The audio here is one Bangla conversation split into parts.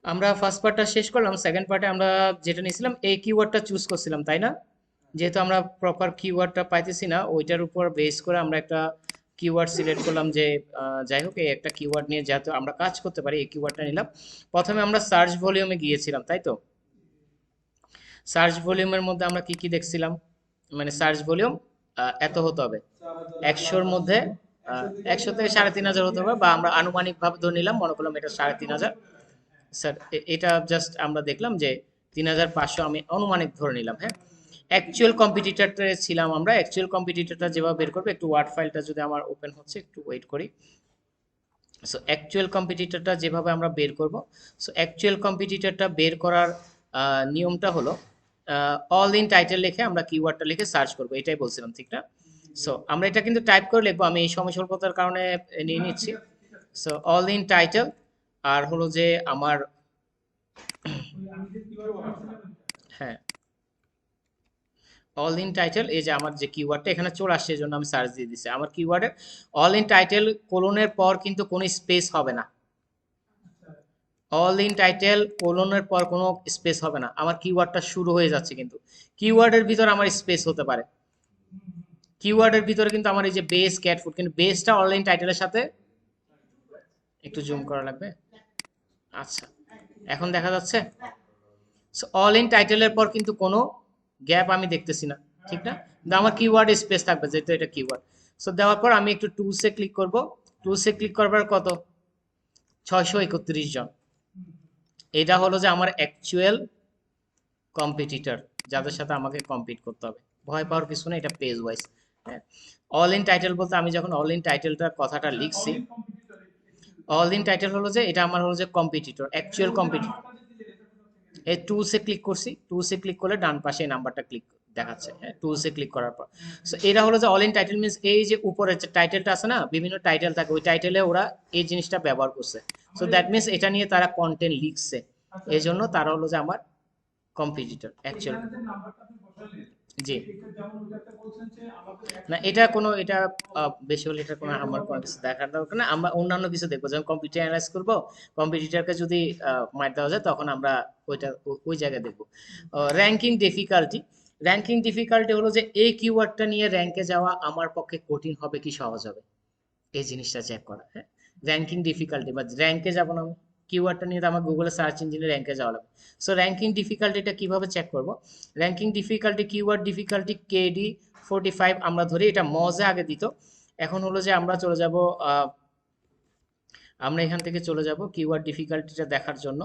আমরা ফার্স্ট পার্টটা শেষ করলাম, সেকেন্ড পার্টে আমরা যেটা নিয়েছিলাম এই কিওয়ার্ডটা চুজ করছিলাম, তাই না? যেহেতু আমরা প্রপার কিওয়ার্ডটা পাইতেছি না, ওইটার উপর বেস করে আমরা একটা কিওয়ার্ড সিলেক্ট করলাম যে যাই হোক এই একটা কিওয়ার্ড নিয়ে যাতে আমরা কাজ করতে পারি এই কিওয়ার্ডটা নিলাম। প্রথমে আমরা সার্চ ভলিউমে গিয়েছিলাম, তাই তো? সার্চ ভলিউমের মধ্যে আমরা কি কি দেখছিলাম, মানে সার্চ ভলিউম এত হতে হবে, 100-র মধ্যে 100 থেকে 3,500 হতে হবে, বা আমরা আনুমানিক ভাবে ধরে নিলাম, মনে করলাম এটা 3,500। স্যার এটা জাস্ট আমরা দেখলাম যে 3,500 আমি অনুমানিক ধরে নিলাম, হ্যাঁ। অ্যাকচুয়াল কম্পিটিটরটা ছিলাম আমরা, অ্যাকচুয়াল কম্পিটিটরটা যেভাবে বের করবে, একটু ওয়ার্ড ফাইলটা যদি আমার ওপেন হচ্ছে একটু ওয়েট করি। সো অ্যাকচুয়াল কম্পিটিটরটা যেভাবে আমরা বের করব, সো অ্যাকচুয়াল কম্পিটিটরটা বের করার নিয়মটা হলো অল ইন টাইটেল লিখে আমরা কিওয়ার্ডটা লিখে সার্চ করব, এটাই বলছিলাম, ঠিক না? সো আমরা এটা কিন্তু টাইপ করে লিখবো, আমি এই সময় স্বল্পতার কারণে নিয়ে নিচ্ছি। সো অল ইন টাইটেল, আর হলো যে আমার, হ্যাঁ, অল ইন টাইটেল, এই যে আমার যে কিওয়ার্ডটা এখানে চলে আসছে, এই জন্য আমি সার্চ দিয়ে দিচ্ছি আমার কিওয়ার্ডের অল ইন টাইটেল কোলনের পর কিন্তু কোনো স্পেস হবে না। অল ইন টাইটেল কোলনের পর কোনো স্পেস হবে না, আমার কিওয়ার্ডটা শুরু হয়ে যাচ্ছে, কিন্তু কিওয়ার্ডের ভিতর আমার স্পেস হতে পারে। কিওয়ার্ডের ভিতরে কিন্তু আমার এই যে বেস ক্যাট ফুড, কিন্তু বেসটা অনলাইন টাইটেলের সাথে, একটু জুম করা লাগবে। আচ্ছা, এখন দেখা যাচ্ছে। সো অল ইন টাইটেলের পর কিন্তু কোনো গ্যাপ আমি দেখতেছি না, ঠিক না? কিন্তু আমার কিওয়ার্ড স্পেস থাকবে যেহেতু এটা কিওয়ার্ড। সো দেওয়ার পর আমি একটু টুলসে ক্লিক করব, টুলসে ক্লিক করবার কত, 631 জন। এটা হলো যে আমার অ্যাকচুয়াল কম্পিটিটর, যাদের সাথে আমাকে কম্পিট করতে হবে। ভয় পাওয়ার কিছু না, এটা পেজ ওয়াইজ। হ্যাঁ, অল ইন টাইটেল বলতে আমি যখন অল ইন টাইটেলটার কথাটা লিখছি, অল ইন টাইটেল হলো যে এটা আমার হলো যে কম্পিটিটর, অ্যাকচুয়াল কম্পিটিটর। এই টুলসে ক্লিক করছি, টুলসে ক্লিক করলে ডান পাশে এই নাম্বারটা ক্লিক দেখাচ্ছে, হ্যাঁ, টুলসে ক্লিক করার পর। সো এটা হলো যে অল ইন টাইটেল মিনস এই যে উপরে যে টাইটেলটা আছে না, বিভিন্ন টাইটেল থাকে, ওই টাইটেলে ওরা এই জিনিসটা ব্যবহার করছে। সো দ্যাট মিনস এটা নিয়ে তারা কন্টেন্ট লিখছে, এই জন্য তারা হলো যে আমার কম্পিটিটর অ্যাকচুয়াল। জি, না এটা কোনো এটা বেশি হলে এটা কোনো আমার কোনো কিছু দেখার দরকার না, আমরা অন্যান্য কিছু দেখবো, যেমন কম্পিউটার অ্যানালাইজ করবো, কম্পিটিটরকে যদি মার দেওয়া যায় তখন আমরা ওইটা ওই জায়গায় দেখবো। র্যাঙ্কিং ডিফিকাল্টি, র্যাঙ্কিং ডিফিকাল্টি হলো যে এই কিওয়ার্ডটা নিয়ে র্যাঙ্কে যাওয়া আমার পক্ষে কঠিন হবে কি সহজ হবে, এই জিনিসটা চেক করা, হ্যাঁ। র্যাঙ্কিং ডিফিকাল্টি বা র্যাঙ্কে যাবো না আমি, কিওয়ার্ডটা নিয়ে তো আমার গুগলে সার্চ ইঞ্জিনে র্যাঙ্কে যাওয়া লাগবে। সো র্যাঙ্কিং ডিফিকাল্টিটা কিভাবে চেক করব, ranking difficulty keyword difficulty KD 45 আমরা ধরি, এটা মজে আগে দিত। এখন হলো যে আমরা চলে যাব, আমরা এখান থেকে চলে যাব কিওয়ার্ড ডিফিকাল্টিটা দেখার জন্য,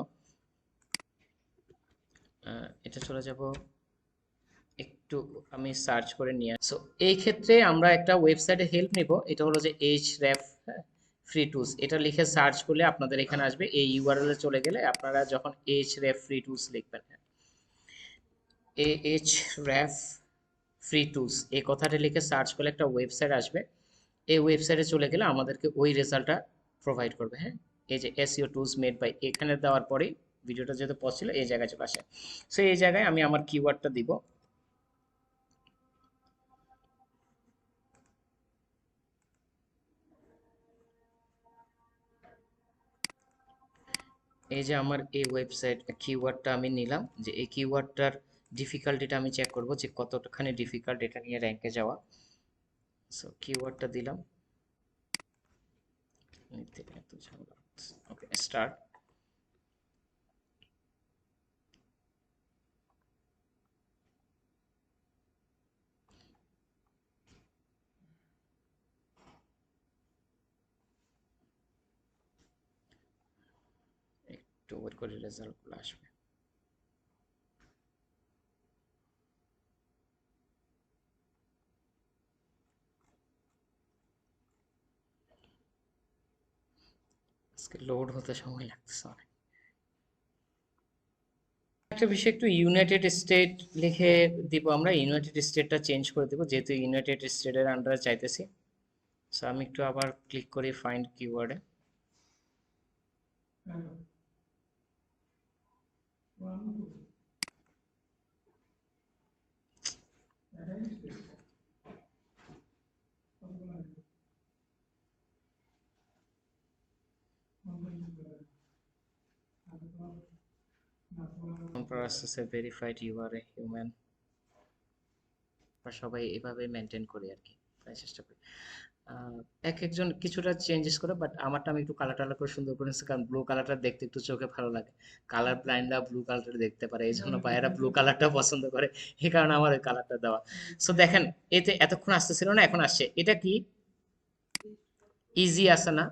এটা চলে যাব একটু, আমি সার্চ করে নিয়ে। সো এই ক্ষেত্রে আমরা একটা ওয়েবসাইটে হেল্প নিব, এটা হলো যে এইচরেফ ফ্রি টুলস, এটা লিখে সার্চ করলে আপনাদের এখানে আসবে, এই ইউআরএল এ চলে গেলে আপনারা যখন এইচরেফ ফ্রি টুলস লিখবেন, এইচরেফ ফ্রি টুলস এই কথাটা লিখে সার্চ করলে একটা ওয়েবসাইট আসবে, এই ওয়েবসাইটে চলে গেলে আমাদেরকে ওই রেজাল্টটা প্রোভাইড করবে, হ্যাঁ। এই যে এসইও টুলস মেড বাই, এখানে দেওয়ার পরেই ভিডিওটা যেহেতু পজ ছিল এই জায়গায় চলে আসে। সো এই জায়গায় আমি আমার কিওয়ার্ডটা দিব, এই যে আমার এই ওয়েবসাইট কিওয়ার্ডটা আমি নিলাম, যে এই কিওয়ার্ডটার ডিফিকাল্টিটা আমি চেক করব যে কতখানি ডিফিকাল্ট এটা নিয়ে র্যাঙ্কে যাওয়া। সো কিওয়ার্ডটা দিলাম, নিতে এত ঝামেলা, ওকে স্টার্ট। একটু ওয়েট করে রেজাল্টগুলো আসবে। আজকে লোড হতে সময় লাগতেছে অনেক। একটা বিষয়, একটু ইউনাইটেড স্টেট লিখে দিব, আমরা ইউনাইটেড স্টেটটা চেঞ্জ করে দেবো যেহেতু ইউনাইটেড স্টেটের আন্ডারে চাইতেছি। সো আমি একটু আবার ক্লিক করি ফাইন্ড কিওয়ার্ডে, প্রসেসে verified you are a human, সবাই এভাবে মেনটেন করি আর কি, প্রায় চেষ্টা করি। এক একজন কিছুটা চেঞ্জেস করে, বাট আমারটা আমি একটু কালার টালার করে সুন্দর করে নিচ্ছি, কারণ ব্লু কালারটা দেখতে একটু চোখে ভালো লাগে। কালার ব্লাইন্ডরা ব্লু কালারটা দেখতে পারে, এই জন্য ভাইয়েরা ব্লু কালারটা পছন্দ করে, এই কারণে আমার ওই কালারটা দেওয়া। সো দেখেন, এতে এতক্ষণ আসতেছিল না, এখন আসছে। এটা কি ইজি আছে না?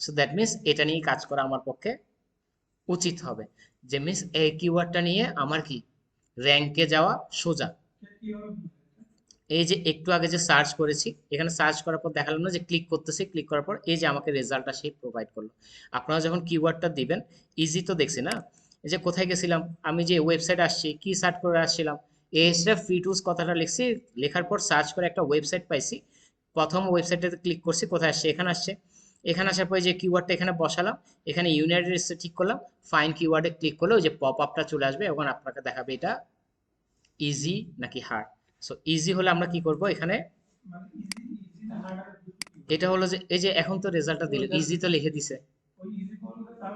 সো দ্যাট মিনস এটা নিয়ে কাজ করা আমার পক্ষে উচিত হবে। যে মিনস এই কিওয়ার্ডটা নিয়ে আমার কি র্যাঙ্কে যাওয়া সোজা। এই যে একটু আগে যে সার্চ করেছি, এখানে সার্চ করার পর দেখালো না যে ক্লিক করতেছি, ক্লিক করার পর এই যে আমাকে রেজাল্টটা সেই প্রোভাইড করলো। আপনারা যখন কিওয়ার্ডটা দিবেন, ইজি তো দেখছি না, এই যে কোথায় গেছিলাম, আমি যে ওয়েবসাইট আসছি, কি সার্চ করে আসছিলাম, এএসএফ ফ্রি টুলস কথাটা লিখছি, লেখার পর সার্চ করে একটা ওয়েবসাইট পাইছি, প্রথম ওয়েবসাইটটাতে ক্লিক করছি, কোথায় আসছে, এখানে আসছে। এখানে আসার পরে যে কিওয়ার্ডটা এখানে বসালাম, এখানে ইউনাইটেড স্টেটস ঠিক করলাম, ফাইন কিওয়ার্ডে ক্লিক করলে ওই যে পপ আপটা চলে আসবে, এবং আপনাকে দেখাবে এটা ইজি নাকি হার্ড। সো ইজি হলে আমরা কি করব এখানে, এটা হলো যে এই যে এখন তো রেজাল্টটা দিল, ইজি তো লিখে দিছে,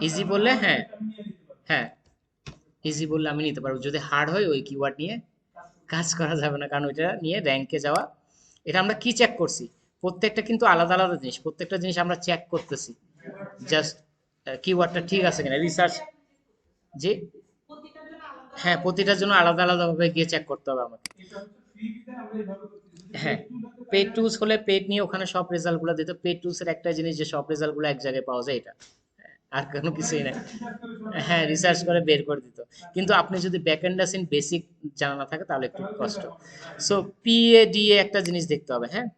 ইজি বললে হ্যাঁ, হ্যাঁ ইজি বললে আমি নিতে পারবো। যদি হার্ড হয় ওই কিওয়ার্ড নিয়ে কাজ করা যাবে না, কারণ ওইটা নিয়ে র্যাঙ্কে যাওয়া। এটা আমরা কি চেক করছি, প্রত্যেকটা কিন্তু আলাদা আলাদা জিনিস, প্রত্যেকটা জিনিস আমরা চেক করতেছি, জাস্ট কিওয়ার্ডটা ঠিক আছে কিনা, রিসার্চ। যে হ্যাঁ, প্রতিটার জন্য আলাদা আলাদা ভাবে গিয়ে চেক করতে হবে আমাকে। হ্যাঁ, পেড টুলস হলে পেড নিয়ে ওখানে সব রেজাল্ট গুলো দিত। পেড টুলস এর একটা জিনিস যে সব রেজাল্ট গুলো এক জায়গায় পাওয়া যায়, এটা আর কোনো কিছুই না। হ্যাঁ, রিসার্চ করে বের করে দিত। কিন্তু আপনি যদি ব্যাকএন্ড আসেন, বেসিক জানা না থাকে, তাহলে একটু কষ্ট। সো পিএডিএ একটা জিনিস দেখতে হবে। হ্যাঁ,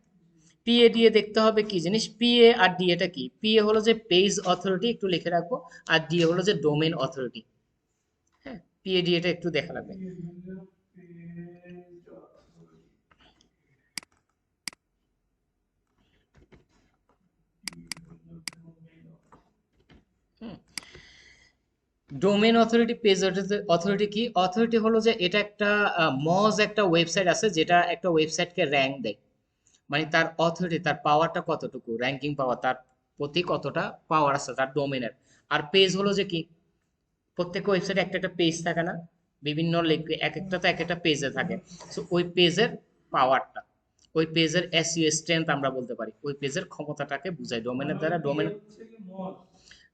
পিএডিএ দেখতে হবে কি জিনিস, পিএ আর ডিএটা কি। পিএ হলো যে পেজ অথরিটি, একটু লিখে রাখবো, আর ডিএ হলো যে ডোমেন অথরিটি। হ্যাঁ, পিএডিএটা একটু দেখা লাগবে। হুম, ডোমেন অথরিটি, পেজ অথরিটি কি, অথরিটি হলো যে এটা একটা মজ একটা ওয়েবসাইট আছে, যেটা একটা ওয়েবসাইটকে র্যাঙ্ক দেয়, মানে তার অথরিটি, তার পাওয়ারটা কতটুকু, র্যাঙ্কিং পাওয়ার, তার প্রতি কতটা পাওয়ার আছে তার ডোমেনের। আর পেজ হলো যে কি, প্রত্যেক ওয়েবসাইটে একটা একটা পেজ থাকে না, বিভিন্ন এক একটা তো এক একটা পেজে থাকে। সো ওই পেজের পাওয়ারটা, ওই পেজের এসইও স্ট্রেংথ আমরা বলতে পারি, ওই পেজের ক্ষমতাটাকে বুঝায় ডোমেনের দ্বারা। ডোমেন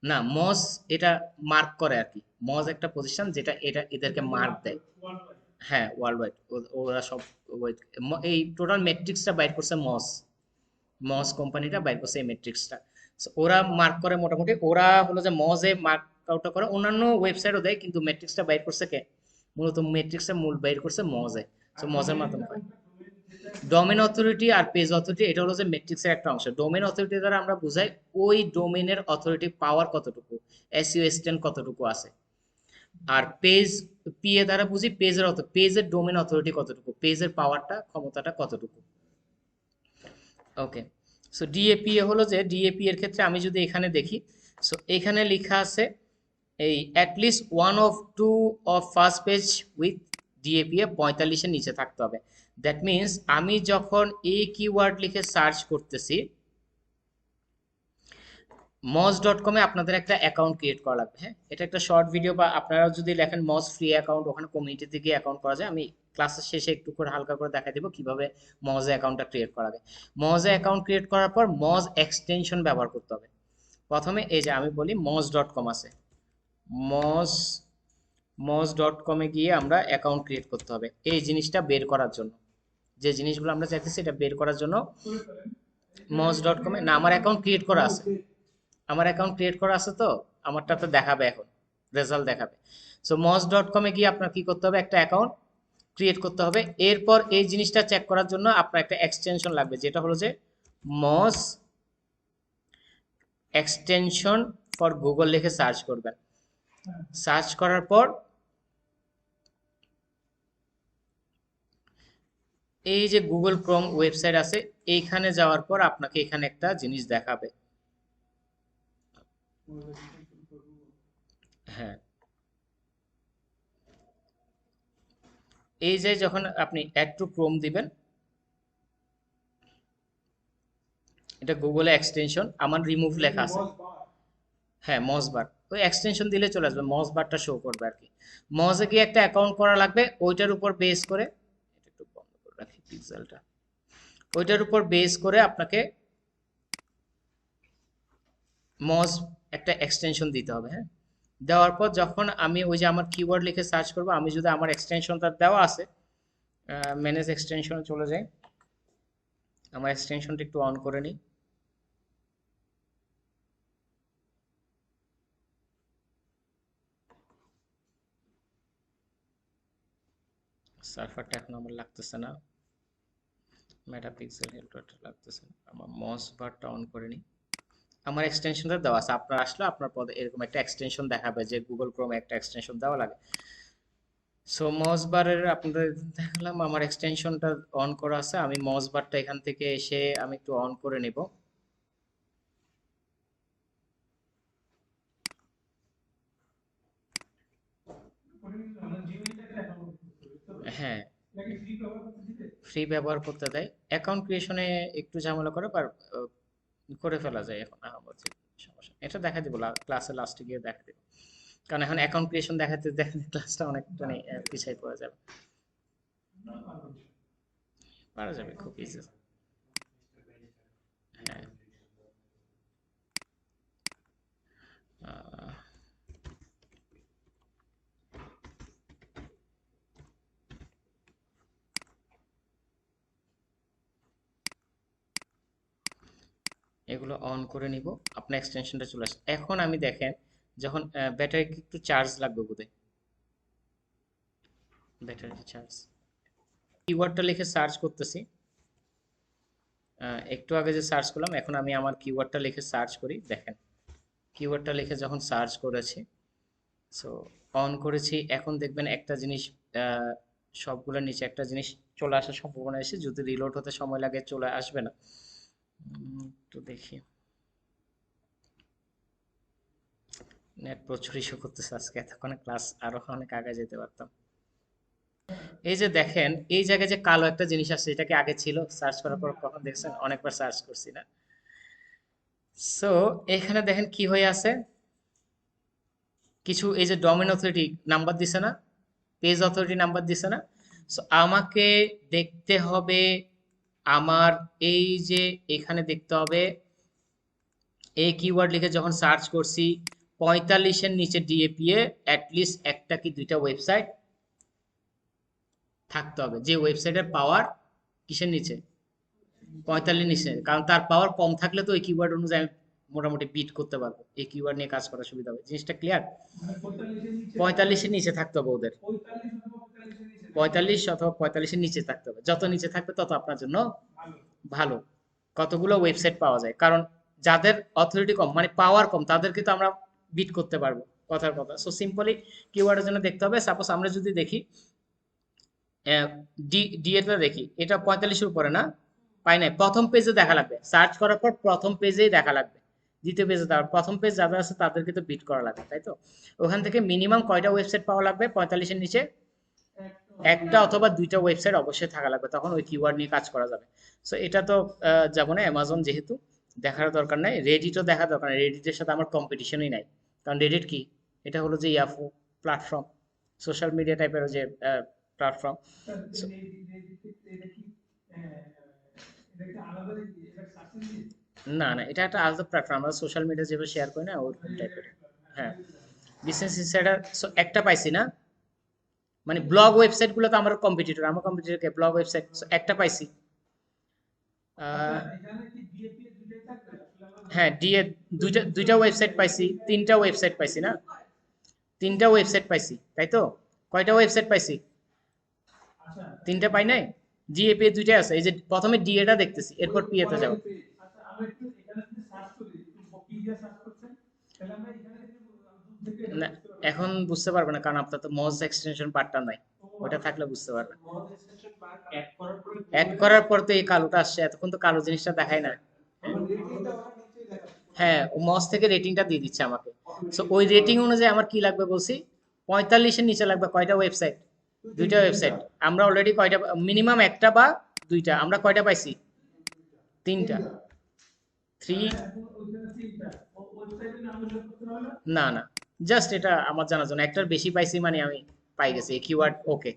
না, মজ এটা মার্ক করে আর কি। মজ একটা প্রতিষ্ঠান যেটা এটা এদেরকে মার্ক দেয়। হ্যাঁ, ওয়ার্ল্ড ওয়াইড ওরা সব এই টোটাল ম্যাট্রিক্সটা বাইর করছে মজ। মজ কোম্পানিটা বাইর করছে এই ম্যাট্রিক্সটা। ওরা মার্ক করে মোটামুটি, ওরা হলো যে মজে মার্ক আউটটা করে, অন্যান্য ওয়েবসাইটও দেয়, কিন্তু ম্যাট্রিক্সটা বাইর করছে কে, মূলত ম্যাট্রিক্সটা মূল বাইর করছে মজে। সো মজের মাধ্যমে হয়। ডোমেন অথরিটি আর পেজ অথরিটি এটা হলো যে ম্যাট্রিক্সের একটা অংশ। ডোমেন অথরিটি দ্বারা আমরা বুঝাই ওই ডোমেনের অথরিটি পাওয়ার কতটুকু, এসইও স্ট্যান্ড কতটুকু আছে। আর পেজ, পিএ দ্বারা বুঝি পেজের পেজের ডোমেন অথরিটি কতটুকু, পেজের পাওয়ারটা ক্ষমতাটা কতটুকু। ওকে, সো ডিএপিএ হলো যে, ডিএপি এর ক্ষেত্রে আমি যদি এখানে দেখি, সো এখানে লেখা আছে এই at least one of two of first page with DAPA 45-এর নিচে থাকতে হবে। দ্যাট মিনস আমি যখন এই কিওয়ার্ড লিখে সার্চ করতেছি, মজ ডট কমে আপনাদের একটা অ্যাকাউন্ট ক্রিয়েট করা লাগবে। হ্যাঁ, এটা একটা শর্ট ভিডিও, বা আপনারা যদি লেখেন মজ ফ্রি অ্যাকাউন্ট, ওখানে কমিউনিটিতে গিয়ে অ্যাকাউন্ট করা যায়। আমি ক্লাসের শেষে একটু করে হালকা করে দেখা দিব কিভাবে মজে অ্যাকাউন্টটা ক্রিয়েট করা যায়। মজে অ্যাকাউন্ট ক্রিয়েট করার পর মজ এক্সটেনশন ব্যবহার করতে হবে। প্রথমে এই যে আমি বলি মজ ডট কম আছে, মজ মজ ডট কমে গিয়ে আমরা অ্যাকাউন্ট ক্রিয়েট করতে হবে এই জিনিসটা বের করার জন্য। যে জিনিসগুলো আমরা চাইতেছি এটা বের করার জন্য মজ ডট কমে, না আমার অ্যাকাউন্ট ক্রিয়েট করা আছে, আমার অ্যাকাউন্ট ক্রিয়েট করা আছে, তো আমারটা তো দেখাবে এখন, রেজাল্ট দেখাবে। সো মজ ডট কমে গিয়ে আপনার কি করতে হবে, একটা অ্যাকাউন্ট ক্রিয়েট করতে হবে। এরপর এই জিনিসটা চেক করার জন্য আপনার একটা এক্সটেনশন লাগবে, যেটা হলো যে মজ এক্সটেনশন ফর গুগল লিখে সার্চ করবেন। সার্চ করার পর এই যে গুগল ক্রোম ওয়েবসাইট আছে, এইখানে যাওয়ার পর আপনাকে এখানে একটা জিনিস দেখাবে। হ্যাঁ, এই যে যখন আপনি অ্যাড টু ক্রোম দিবেন, এটা গুগলে এক্সটেনশন, আমার রিমুভ লেখা আছে। হ্যাঁ, মজবার, ওই এক্সটেনশন দিলে চলে আসবে, মজ বারটা শো করবে আর কি। মজে গিয়ে একটা অ্যাকাউন্ট করা লাগবে, ওইটার উপর বেস করে, এটা একটু বন্ধ করে রাখি পিক্সেলটা, ওইটার উপর বেস করে আপনাকে মজ একটা এক্সটেনশন দিতে হবে। হ্যাঁ, দেওয়ার পর যখন আমি ওই যে আমার কিওয়ার্ড লিখে সার্চ করব, আমি যদি আমার এক্সটেনশনটা দেওয়া আছে, ম্যানেজ এক্সটেনশনে চলে যাই, আমার এক্সটেনশনটা একটু অন করে নিই। সার্ভারটা এখন আমার লাগতেছে না, মেটাপিক্সেল হেল্পারটা লাগতেছে না, আমার মস বারটা অন করে নিই। আমার এক্সটেনশনটা দেওয়া আছে, আপনার আসলে আপনার পদে এরকম একটা এক্সটেনশন দেখাবে যে গুগল ক্রোমে একটা এক্সটেনশন দেওয়া লাগে। সো মস বারের আপনাদের দেখালাম, আমার এক্সটেনশনটা অন করা আছে, আমি মস বারটা এখান থেকে এসে আমি একটু অন করে নিব। হ্যাঁ, ফ্রি ব্যবহার করতে দেয়, অ্যাকাউন্ট ক্রিয়েশনে একটু ঝামেলা করে, বাট করে ফেলা যায় এখন, বলছি সমস্যা নেই। এটা দেখা দিব ক্লাসে লাস্টে গিয়ে দেখা দিব, কারণ এখন অ্যাকাউন্ট ক্রিয়েশন দেখাতে দেখাতে ক্লাসটা অনেকটা পিছাই পড়ে যাবে। পারা যাবে, খুব ইজি। হ্যাঁ, আহ, এগুলো অন করে নিব, আপনার এক্সটেনশনটা চলে আসে। এখন আমি দেখেন, যখন ব্যাটারি একটু চার্জ লাগবে বোধহয়, ব্যাটারি চার্জ, কিওয়ার্ডটা লিখে সার্চ করতেছি। একটু আগে যে সার্চ করলাম, এখন আমি আমার কিওয়ার্ডটা লিখে সার্চ করি, দেখেন কিওয়ার্ডটা লিখে যখন সার্চ করেছি, সো অন করেছি, এখন দেখবেন একটা জিনিস, আহ, সবগুলোর নিচে একটা জিনিস চলে আসার সম্ভাবনা এসে, যদি রিলোড হতে সময় লাগে চলে আসবে না। একটু দেখি, নেট প্রচুর ইস্যু করতেছে আজকে, এতক্ষণে ক্লাস আরো অনেক আগে যেতে পারতাম। এই যে দেখেন, এই জায়গায় যে কালো একটা জিনিস আছে, এটা কি আগে ছিল? সার্চ করার পর কখন দেখছেন? অনেকবার সার্চ করছি না? সো এখানে দেখেন কি হয়ে আছে, কিছু এই যে ডোমেইন অথরিটি নাম্বার দিছে না, পেজ অথরিটি নাম্বার দিছে না? সো আমাকে দেখতে হবে, আমার এই যে এখানে দেখতে হবে, এই কিওয়ার্ড লিখে যখন সার্চ করছি, 45-এর নিচে ডিএপিএ অ্যাটলিস্ট একটা কি দুইটা ওয়েবসাইট থাকতে হবে, যে ওয়েবসাইটের পাওয়ার কিসের নিচে, 45 নিচে, কারণ তার পাওয়ার কম থাকলে তো এই কিওয়ার্ড অনুযায়ী আমি মোটামুটি বিট করতে পারবো, এই কিওয়ার্ড নিয়ে কাজ করার সুবিধা হবে। জিনিসটা ক্লিয়ার? 45-এর নিচে থাকতে হবে ওদের, 45 অথবা 45-এর নিচে থাকতে হবে, যত নিচে থাকবে তত আপনার জন্য ভালো। কতগুলো ওয়েবসাইট পাওয়া যায়, কারণ যাদের অথরিটি কম মানে পাওয়ার কম, তাদেরকে তো আমরা বিট করতে পারবো, কথার কথা। সো সিম্পলি কিওয়ার্ডের জন্য দেখতে হবে, সাপোজ আমরা যদি দেখি ডি ডি এটা দেখি, এটা 45-এর উপরে না, পাই নাই, প্রথম পেজে দেখা লাগবে, সার্চ করার পর প্রথম পেজেই দেখা লাগবে, দ্বিতীয় পেজে দেওয়ার, প্রথম পেজ যাদের আছে তাদেরকে তো বিট করা লাগবে, তাই তো? ওখান থেকে মিনিমাম কয়টা ওয়েবসাইট পাওয়া লাগবে 45-এর নিচে? একটা অথবা দুইটা ওয়েবসাইট অবশ্যই থাকা লাগবে, তখন ওই কিওয়ার্ড নিয়ে কাজ করা যাবে। সো এটা তো যাবো না অ্যামাজন, যেহেতু দেখার দরকার নাই, রেডিটও দেখার দরকার নাই, রেডিটের সাথে আমার কম্পিটিশনই নাই, কারণ রেডিট কি, এটা হলো যে ইয়াহু প্ল্যাটফর্ম, সোশ্যাল মিডিয়া টাইপের যে প্ল্যাটফর্ম। না না, এটা একটা আলাদা প্ল্যাটফর্ম, আমরা সোশ্যাল মিডিয়া যেভাবে শেয়ার করি না ওরকম টাইপের। হ্যাঁ, বিজনেস ইনসাইডার একটা পাইছি না, মানে ব্লগ ওয়েবসাইট গুলো তো আমার কম্পিটিটর, আমার কম্পিটিটর কে, ব্লগ ওয়েবসাইট একটা পাইছি। হ্যাঁ, ডিএ দুইটা দুইটা ওয়েবসাইট পাইছি, তিনটা ওয়েবসাইট পাইছি না, তিনটা ওয়েবসাইট পাইছি, তাই তো? কয়টা ওয়েবসাইট পাইছি? তিনটা পাই নাই, ডিএপি দুইটা আছে, এই যে প্রথমে ডিএটা দেখতেছি, এরপর পিএ তে যাব। না, এখন বুঝতে পারবে না, কারণ আপনার তো মজ এক্সটেনশন পার্টটা নাই, ওটা থাকলে বুঝতে পারবে। অ্যাড করার পর তো এই কালোটা আসছে, এতক্ষণ তো কালো জিনিসটা দেখায় না। হ্যাঁ, ও মজ থেকে রেটিংটা দিয়ে দিচ্ছে আমাকে। সো ওই রেটিং অনুযায়ী আমার কি লাগবে বলছি, 45-এর নিচে লাগবে কয়টা ওয়েবসাইট? দুইটা ওয়েবসাইট। আমরা অলরেডি কয়টা, মিনিমাম একটা বা দুইটা, আমরা কয়টা পাইছি? তিনটা। থ্রি, না না, জাস্ট এটা আমার জানার জন্য, একটার বেশি পাইছি মানে আমি পাই গেছি এই কিওয়ার্ড। ওকে,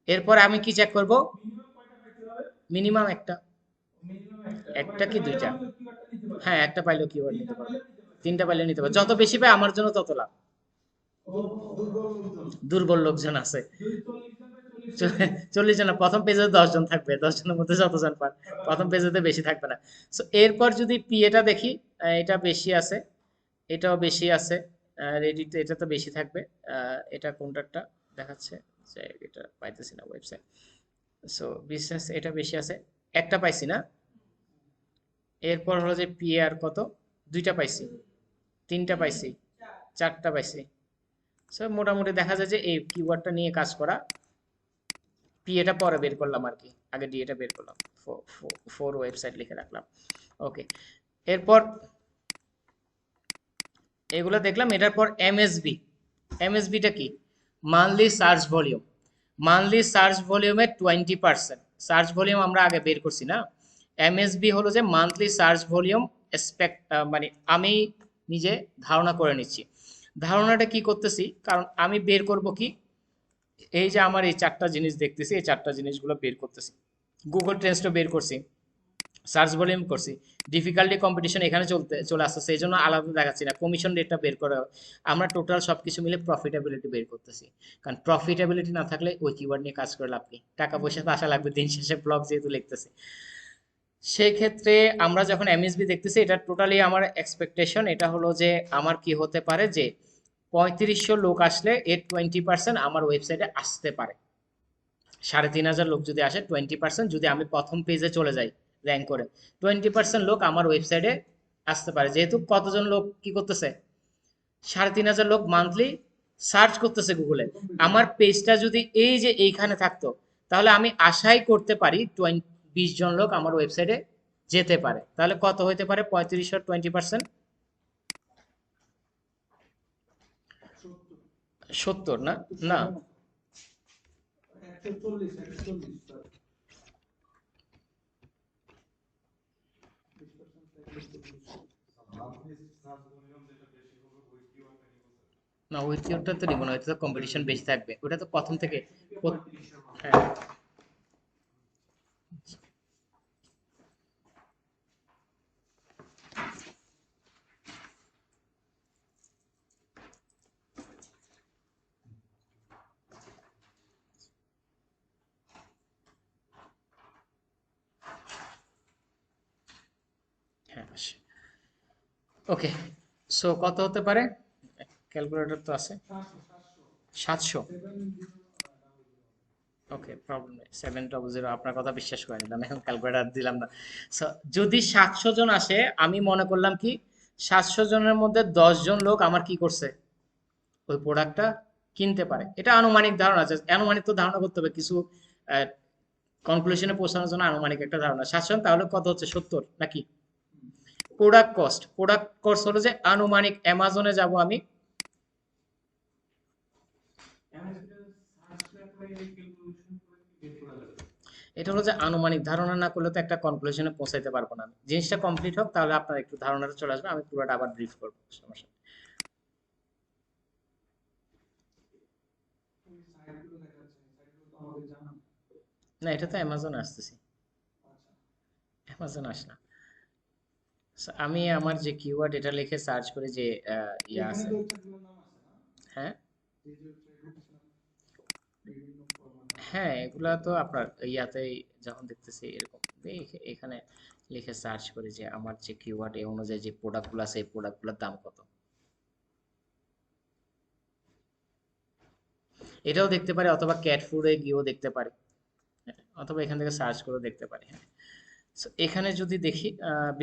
এরপর আমি কি চেক করব? মিনিমাম একটা, একটা কি দুইটা? হ্যাঁ, একটা পাইলেও কিওয়ার্ড নিতে পারবো, তিনটা পাইলেও নিতে পারবো, যত বেশি পাই আমার জন্য তত লাভ। দুর্বল লোকজন আছে, 40 জন না, প্রথম পেজে 10 জন থাকবে, 10 জনের মধ্যে যতজন পান, প্রথম পেজেতে বেশি থাকবে না। সো এরপর যদি পি এটা দেখি, এটা বেশি আছে, এটাও বেশি আছে, রেডিট এটা তো বেশি থাকবে। এটা কোনটা দেখাচ্ছে যে এটা পাইতেছি না ওয়েবসাইট। সো বিজনেস এটা বেশি আছে, একটা পাইছি না। এরপর হলো যে পি আর কত, দুইটা পাইছি, তিনটা পাইছি, চারটা পাইছি। সো মোটামুটি দেখা যায় যে এই কিওয়ার্ডটা নিয়ে কাজ করা। পি এটা পরে বের করলাম আর কি, আগে ডি এটা বের করলাম, ফোর ওয়েবসাইট লিখে রাখলাম। ওকে, এরপর এগুলো দেখলাম। এটার পর এমএসবি। এমএসবিটা কি? Monthly search volume. Monthly search ভলিউমের 20%। সার্চ ভলিউম আমরা আগে বের করছি না। এমএসবি হলো যে মান্থলি সার্চ ভলিউম এক্সপেক্ট, মানে আমি নিজে ধারণা করে নিচ্ছি। ধারণাটা কি করতেছি, কারণ আমি বের করব কি, এই যে আমার এই চারটা জিনিস দেখতেছি, এই চারটা জিনিসগুলো বের করতেছি। গুগল ট্রেন্ডসটা বের করছি, সার্চ ভলিউম করছি, ডিফিকাল্টি কম্পিটিশন এখানে চলে আসছে, সেই জন্য আলাদা দেখাচ্ছি না, কমিশন রেটটা বের করা। আমরা টোটাল সবকিছু মিলে প্রফিটেবিলিটি বের করতেছি, কারণ প্রফিটেবিলিটি না থাকলে ওই কিওয়ার্ড নিয়ে কাজ করে লাভ কি, টাকা পয়সা তো আসা লাগবে দিন শেষে, ব্লগ যেহেতু লিখতেছি। সেই ক্ষেত্রে আমরা যখন এমএসবি দেখতেছি, এটা টোটালি আমার এক্সপেকটেশন, এটা হলো যে আমার কি হতে পারে যে 3500 লোক আসলে এর 20% আমার ওয়েবসাইটে আসতে পারে। 3500 লোক যদি আসে, 20% যদি আমি প্রথম পেজে চলে যাই র্যাঙ্ক করে, 20% লোক আমার ওয়েবসাইটে আসতে পারে। যেহেতু কতজন লোক কি করতেছে, 3500 লোক মান্থলি সার্চ করতেছে গুগলে, আমার পেজটা যদি এই যে এইখানে থাকতো, তাহলে আমি আশাই করতে পারি 20 জন লোক আমার ওয়েবসাইটে যেতে পারে। তাহলে কত হইতে পারে 35 আর 20%? 70 না? না, না ওই কিওয়ার্ডটা তো নিব না, ওইটা তো কম্পিটিশন বেশি থাকবে, ওটা তো প্রথম থেকে হ্যাঁ। হ্যাঁ, ওকে। সো কত হতে পারে, ক্যালকুলেটর তো আছে, 700। ওকে, প্রবলেম নেই, 700, আপনার কথা বিশ্বাস করে নিলাম, এখন ক্যালকুলেটর দিলাম না। সো যদি 700 জন আসে, আমি মনে করলাম কি 700 জনের মধ্যে 10 জন লোক আমার কি করছে, ওই প্রোডাক্টটা কিনতে পারে। এটা আনুমানিক ধারণা আছে, আনুমানিক তো ধারণা করতে হবে কিছু কনক্লুশনে পৌঁছানোর জন্য, আনুমানিক একটা ধারণা। 700 তাহলে কত হচ্ছে, 70 নাকি? প্রোডাক্ট কস্ট হলো যে আনুমানিক, অ্যামাজনে যাব আমি, এটা হলো যে আনুমানিক ধারণা না করলে তো একটা কনক্লুশনে পৌঁছাইতে পারবো না। জিনিসটা কমপ্লিট হোক, তাহলে আপনার একটু ধারণাটা চলে আসবে, আমি পুরোটা আবার ব্রিফ করবো, সমস্যা নেই। না, এটা তো অ্যামাজন আসতেছি, অ্যামাজন আসনা। So, আমি আমার যে কিওয়ার্ড এটা লিখে সার্চ করে যে ইয়া আছে, হ্যাঁ হ্যাঁ, এগুলা তো আপনার ইয়াতেই যখন দেখতেছি এরকম, এখানে লিখে সার্চ করি যে আমার যে কিওয়ার্ড এই অনুযায়ী যে প্রোডাক্টগুলো আছে, এই প্রোডাক্টগুলোর দাম কত, এটাও দেখতে পারি, অথবা ক্যাট ফুডে গিয়েও দেখতে পারি, অথবা এখান থেকে সার্চ করেও দেখতে পারি। হ্যাঁ, সো এখানে যদি দেখি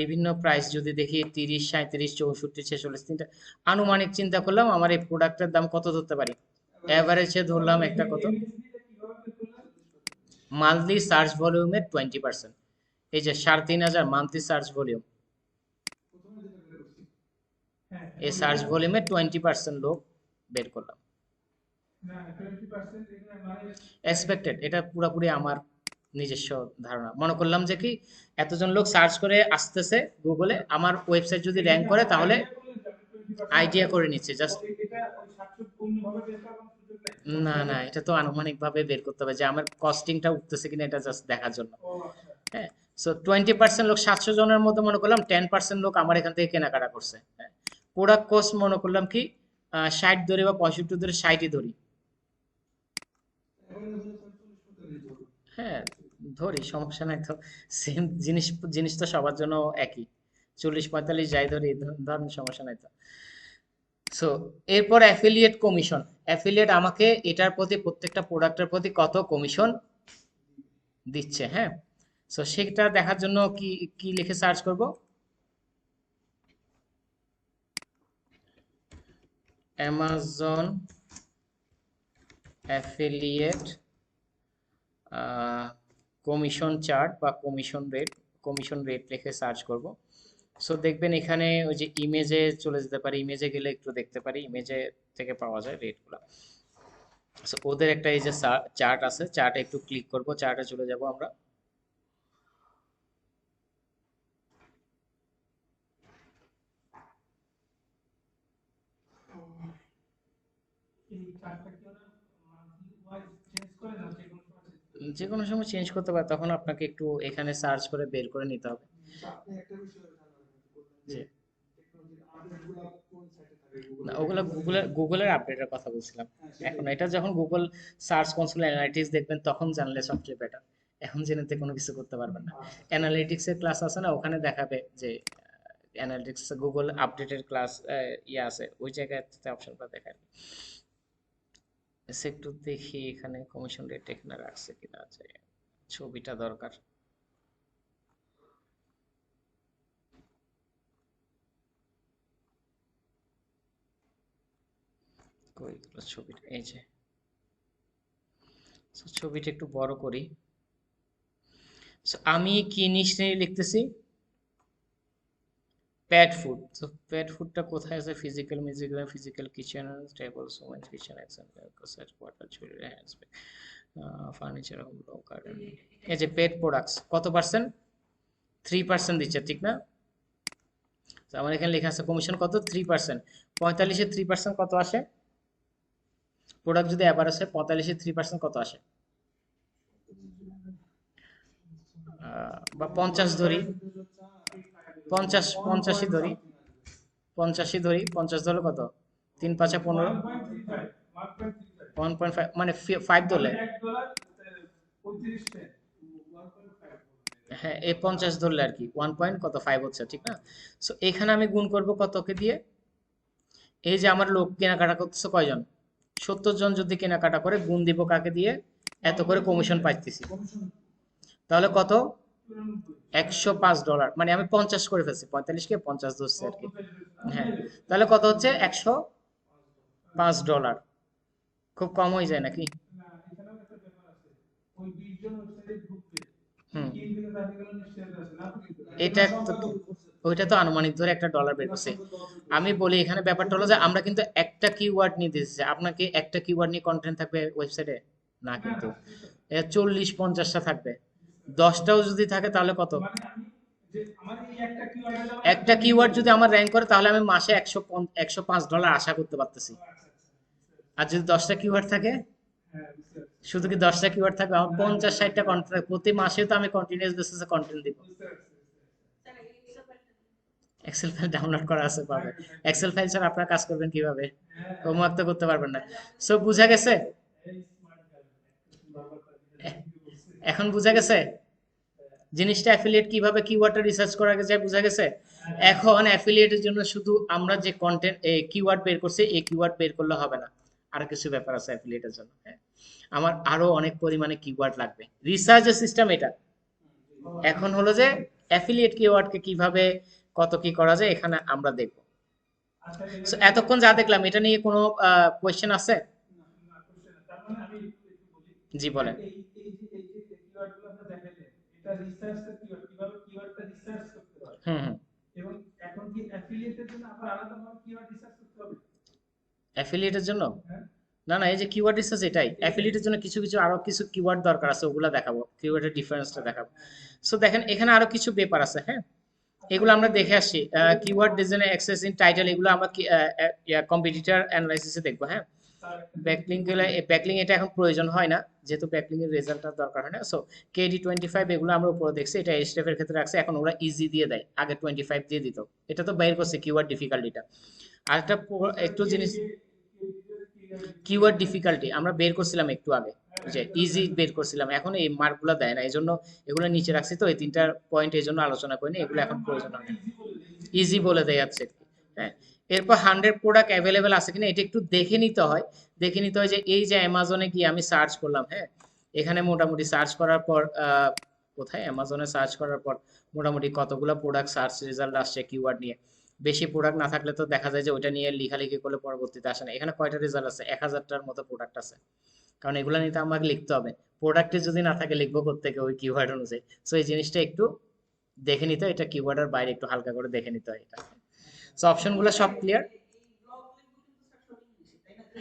বিভিন্ন প্রাইস যদি দেখি 30, 37, 64, 46, তিনটা আনুমানিক চিন্তা করলাম, আমার এই প্রোডাক্টের দাম কত ধরতে পারি, অ্যাভারেজে ধরলাম একটা কত, মান্থলি সার্চ ভলিউমের 20%। এই যে 3500 মান্থলি সার্চ ভলিউম, এই সার্চ ভলিউমের 20% লোক বের করলাম। এক্সপেক্টেড, এটা পুরোপুরি আমার নিজস্ব ধারণা, মনে করলাম যে কি এতজন লোক সার্চ করে আসতেছে গুগলে, আমার ওয়েবসাইট যদি র্যাঙ্ক করে তাহলে আইডিয়া করে নিচ্ছে জাস্ট। না না, এটা তো আনুমানিক ভাবে বের করতে হবে যে আমার কস্টিংটা উঠতেছে কিনা, এটা জাস্ট দেখার জন্য। হ্যাঁ, সো 20% লোক, 700 জনের মধ্যে মনে করলাম 10% লোক আমার এখান থেকে কেনাকাটা করছে। হ্যাঁ, প্রোডাক্ট কস্ট মনে করলাম কি 60 ধরি বা 65 ধরি, 60ই ধরি। হ্যাঁ, ধরি, সমস্যা নাই তো। সেম জিনিস, জিনিস তো সবার জন্য একই। 40 45 যাই ধরি, ধরেন, সমস্যা নাই তো। সো এরপর অ্যাফিলিয়েট কমিশন। অ্যাফিলিয়েট আমাকে এটার প্রতি, প্রত্যেকটা প্রোডাক্টের প্রতি কত কমিশন দিচ্ছে। হ্যাঁ, সো সেটা দেখার জন্য কি কি লিখে সার্চ করব? অ্যামাজন অ্যাফিলিয়েট কমিশন চার্ট বা কমিশন রেট লিখে সার্চ করব। সো দেখবেন এখানে ওই যে ইমেজে চলে যেতে পারি, ইমেজে গেলে একটু দেখতে পারি, ইমেজে থেকে পাওয়া যায় রেটগুলো। সো ওদের একটা এই যে চার্ট আছে, চার্টে একটু ক্লিক করব, চার্টে চলে যাব আমরা। যে কোনো সময় চেঞ্জ করতে পারে, তখন আপনাকে একটু এখানে সার্চ করে বের করে নিতে হবে। জি, না, ওগুলো গুগলের আপডেটের কথা বলছিলাম। এখন এটা যখন গুগল সার্চ কনসোল অ্যানালিটিক্স দেখবেন তখন জানলে সবচেয়ে বেটার। এখন জেনেতে কোনো কিছু করতে পারবেন না। অ্যানালিটিক্স এর ক্লাস আছে না, ওখানে দেখাবে যে অ্যানালিটিক্স গুগল আপডেটের ক্লাস ইয়ে আছে, ওই জায়গাতে অপশনটা দেখায়। এসে একটু দেখি এখানে কমিশন রেট এখানে রাখছে কিনা, আছে ছবিটা দরকার। কই গেল ছবিটা, এই যে। So, ছবিটা একটু বড় করি। So, আমি কি নিশ্চয়ই লিখতেছি পেট ফুড। তো পেট ফুডটা কোথায় আছে? Physical, musical, physical kitchen, tables, women's kitchen, Xcent, set, water, jewellery, handbag, furniture, home garden. এই যে পেট প্রোডাক্টস কত পার্সেন্ট? 3% দিচ্ছে, ঠিক না? তো আমার এখানে লেখা আছে কমিশন কত? 3%। 45-এ 3% কত আসে? প্রোডাক্ট যদি অ্যাভারেজ হয়, 45-এ 3% কত আসে? বা 50 ধরি, 50-85 ধরি, 85 ধরি, 50 ধরলে কত? 3 × 5 = 15, 1.5 মানে 5 ধরলে। হ্যাঁ, এই 50 ধরলে আর কি 1 পয়েন্ট কত 5 হচ্ছে, ঠিক না? সো এখানে আমি গুণ করব কতকে দিয়ে? এই যে আমার লোক কেনাকাটা করতেছে কয়জন? 70 জন যদি কেনাকাটা করে, গুণ দিব কাকে দিয়ে? এত করে কমিশন পাইতেছি। তাহলে কত? $105। মানে আমি 50 করে ফেলছি, 45-কে 50 ধরছি আর কি। হ্যাঁ, তাহলে কত হচ্ছে? $105। খুব কম হয়ে যায় নাকি? হুম, এটা তো, ওইটা তো আনুমানিক ধরে একটা ডলার বের করছে। আমি বলি এখানে ব্যাপারটা হলো যে আমরা কিন্তু একটা কিওয়ার্ড নিয়ে দিয়েছি। আপনাকে একটা কিওয়ার্ড নিয়ে কন্টেন্ট থাকবে ওয়েবসাইটে? না কিন্তু, 40-50টা থাকবে। 10টাও যদি থাকে তাহলে কত? একটা কিওয়ার্ড যদি আমার র্যাঙ্ক করে তাহলে আমি মাসে $105 আশা করতে পারতেছি। আর যদি 10টা কিওয়ার্ড থাকে, শুধু কি 10টা কিওয়ার্ড থাকবে? আমার 50-60টা কন্টেন্ট, প্রতি মাসে তো আমি কন্টিনিউয়াস বেসিসে কন্টেন্ট দিব। এক্সেল ফাইল ডাউনলোড করা আছে, পাবে। এক্সেল ফাইল ছাড়া আপনারা কাজ করবেন কিভাবে? হোমওয়ার্ক তো করতে পারবেন না। সো বুঝা গেছে? এখন বুঝা গেছে জিনিসটা অ্যাফিলিয়েট কিভাবে কিওয়ার্ডটা রিসার্চ করা যায়, বুঝা গেছে? এখন অ্যাফিলিয়েটের জন্য শুধু আমরা যে কন্টেন্ট কিওয়ার্ড বের করছি, এই কিওয়ার্ড বের করলে হবে না, আরো কিছু ব্যাপার আছে অ্যাফিলিয়েটের জন্য। হ্যাঁ, আমার আরো অনেক পরিমাণে কিওয়ার্ড লাগবে। রিসার্চের সিস্টেম এটা। এখন হলো যে অ্যাফিলিয়েট কিওয়ার্ডকে কিভাবে কত কি করা যায় এখানে আমরা দেখব। সো এতক্ষণ যা দেখলাম, এটা নিয়ে কোনো কোয়েশ্চেন আছে? জি বলেন। হুম হুম। অ্যাফিলিয়েটের জন্য না না, এই যে কিওয়ার্ড রিসার্চ এটাই। অ্যাফিলিয়েটের জন্য কিছু কিছু আরো কিছু কিওয়ার্ড দরকার আছে, ওগুলা দেখাবো, কিওয়ার্ডের ডিফারেন্সটা দেখাবো। সো দেখেন এখানে আরো কিছু ব্যাপার আছে। হ্যাঁ, এগুলো আমরা দেখে আসছি। Keyword design access in title, এগুলো আমরা কম্পিটিটর অ্যানালাইসিসে দেখবো। হ্যাঁ, ব্যাকলিং গেলে ব্যাকলিং এটা এখন প্রয়োজন হয় না, যেহেতু ব্যাকলিং এর রেজাল্টটা দরকার হয় না। সো KD25 এগুলো আমরা উপরে দেখছি, এটা এইচটিএফ এর ক্ষেত্রে রাখছে, এখন ওরা ইজি দিয়ে দেয়, আগে 25 দিয়ে দিত। এটা তো বাইর করছে কিওয়ার্ড ডিফিকাল্টিটা। আর একটা একটু জিনিস, কিওয়ার্ড ডিফিকাল্টি আমরা বের করছিলাম একটু আগে, যে ইজি বের করছিলাম, এখন এই মার্কগুলো দেয় না, এই জন্য এগুলো নিচে রাখছি। তো এই তিনটা পয়েন্ট এই জন্য আলোচনা করিনি, এগুলো এখন প্রয়োজন হয় না, ইজি বলে দেয় যাচ্ছে। হ্যাঁ, এরপর 100 প্রোডাক্ট অ্যাভেলেবেল আছে কিনা এটা একটু দেখে নিতে হয়। দেখে নিতে হয় যে এই যে অ্যামাজনে গিয়ে আমি সার্চ করলাম, হ্যাঁ, এখানে মোটামুটি সার্চ করার পর কোথায় অ্যামাজনে সার্চ করার পর মোটামুটি কতগুলো প্রোডাক্ট সার্চ রেজাল্ট আসছে কিওয়ার্ড নিয়ে। বেশি প্রোডাক্ট না থাকলে তো দেখা যায় যে ওইটা নিয়ে লেখালেখি করলে পরবর্তীতে আসে না। এখানে কয়টা রেজাল্ট আছে? 1000টার মতো প্রোডাক্ট আছে। কারণ এগুলো নিতে আমাকে লিখতে হবে, প্রোডাক্টে যদি না থাকে লিখবো কোত্থেকে ওই কিওয়ার্ড অনুযায়ী। সো এই জিনিসটা একটু দেখে নিতে হয়, এটা কিওয়ার্ডের বাইরে একটু হালকা করে দেখে নিতে হয় এটা। সো অপশনগুলো সব ক্লিয়ার?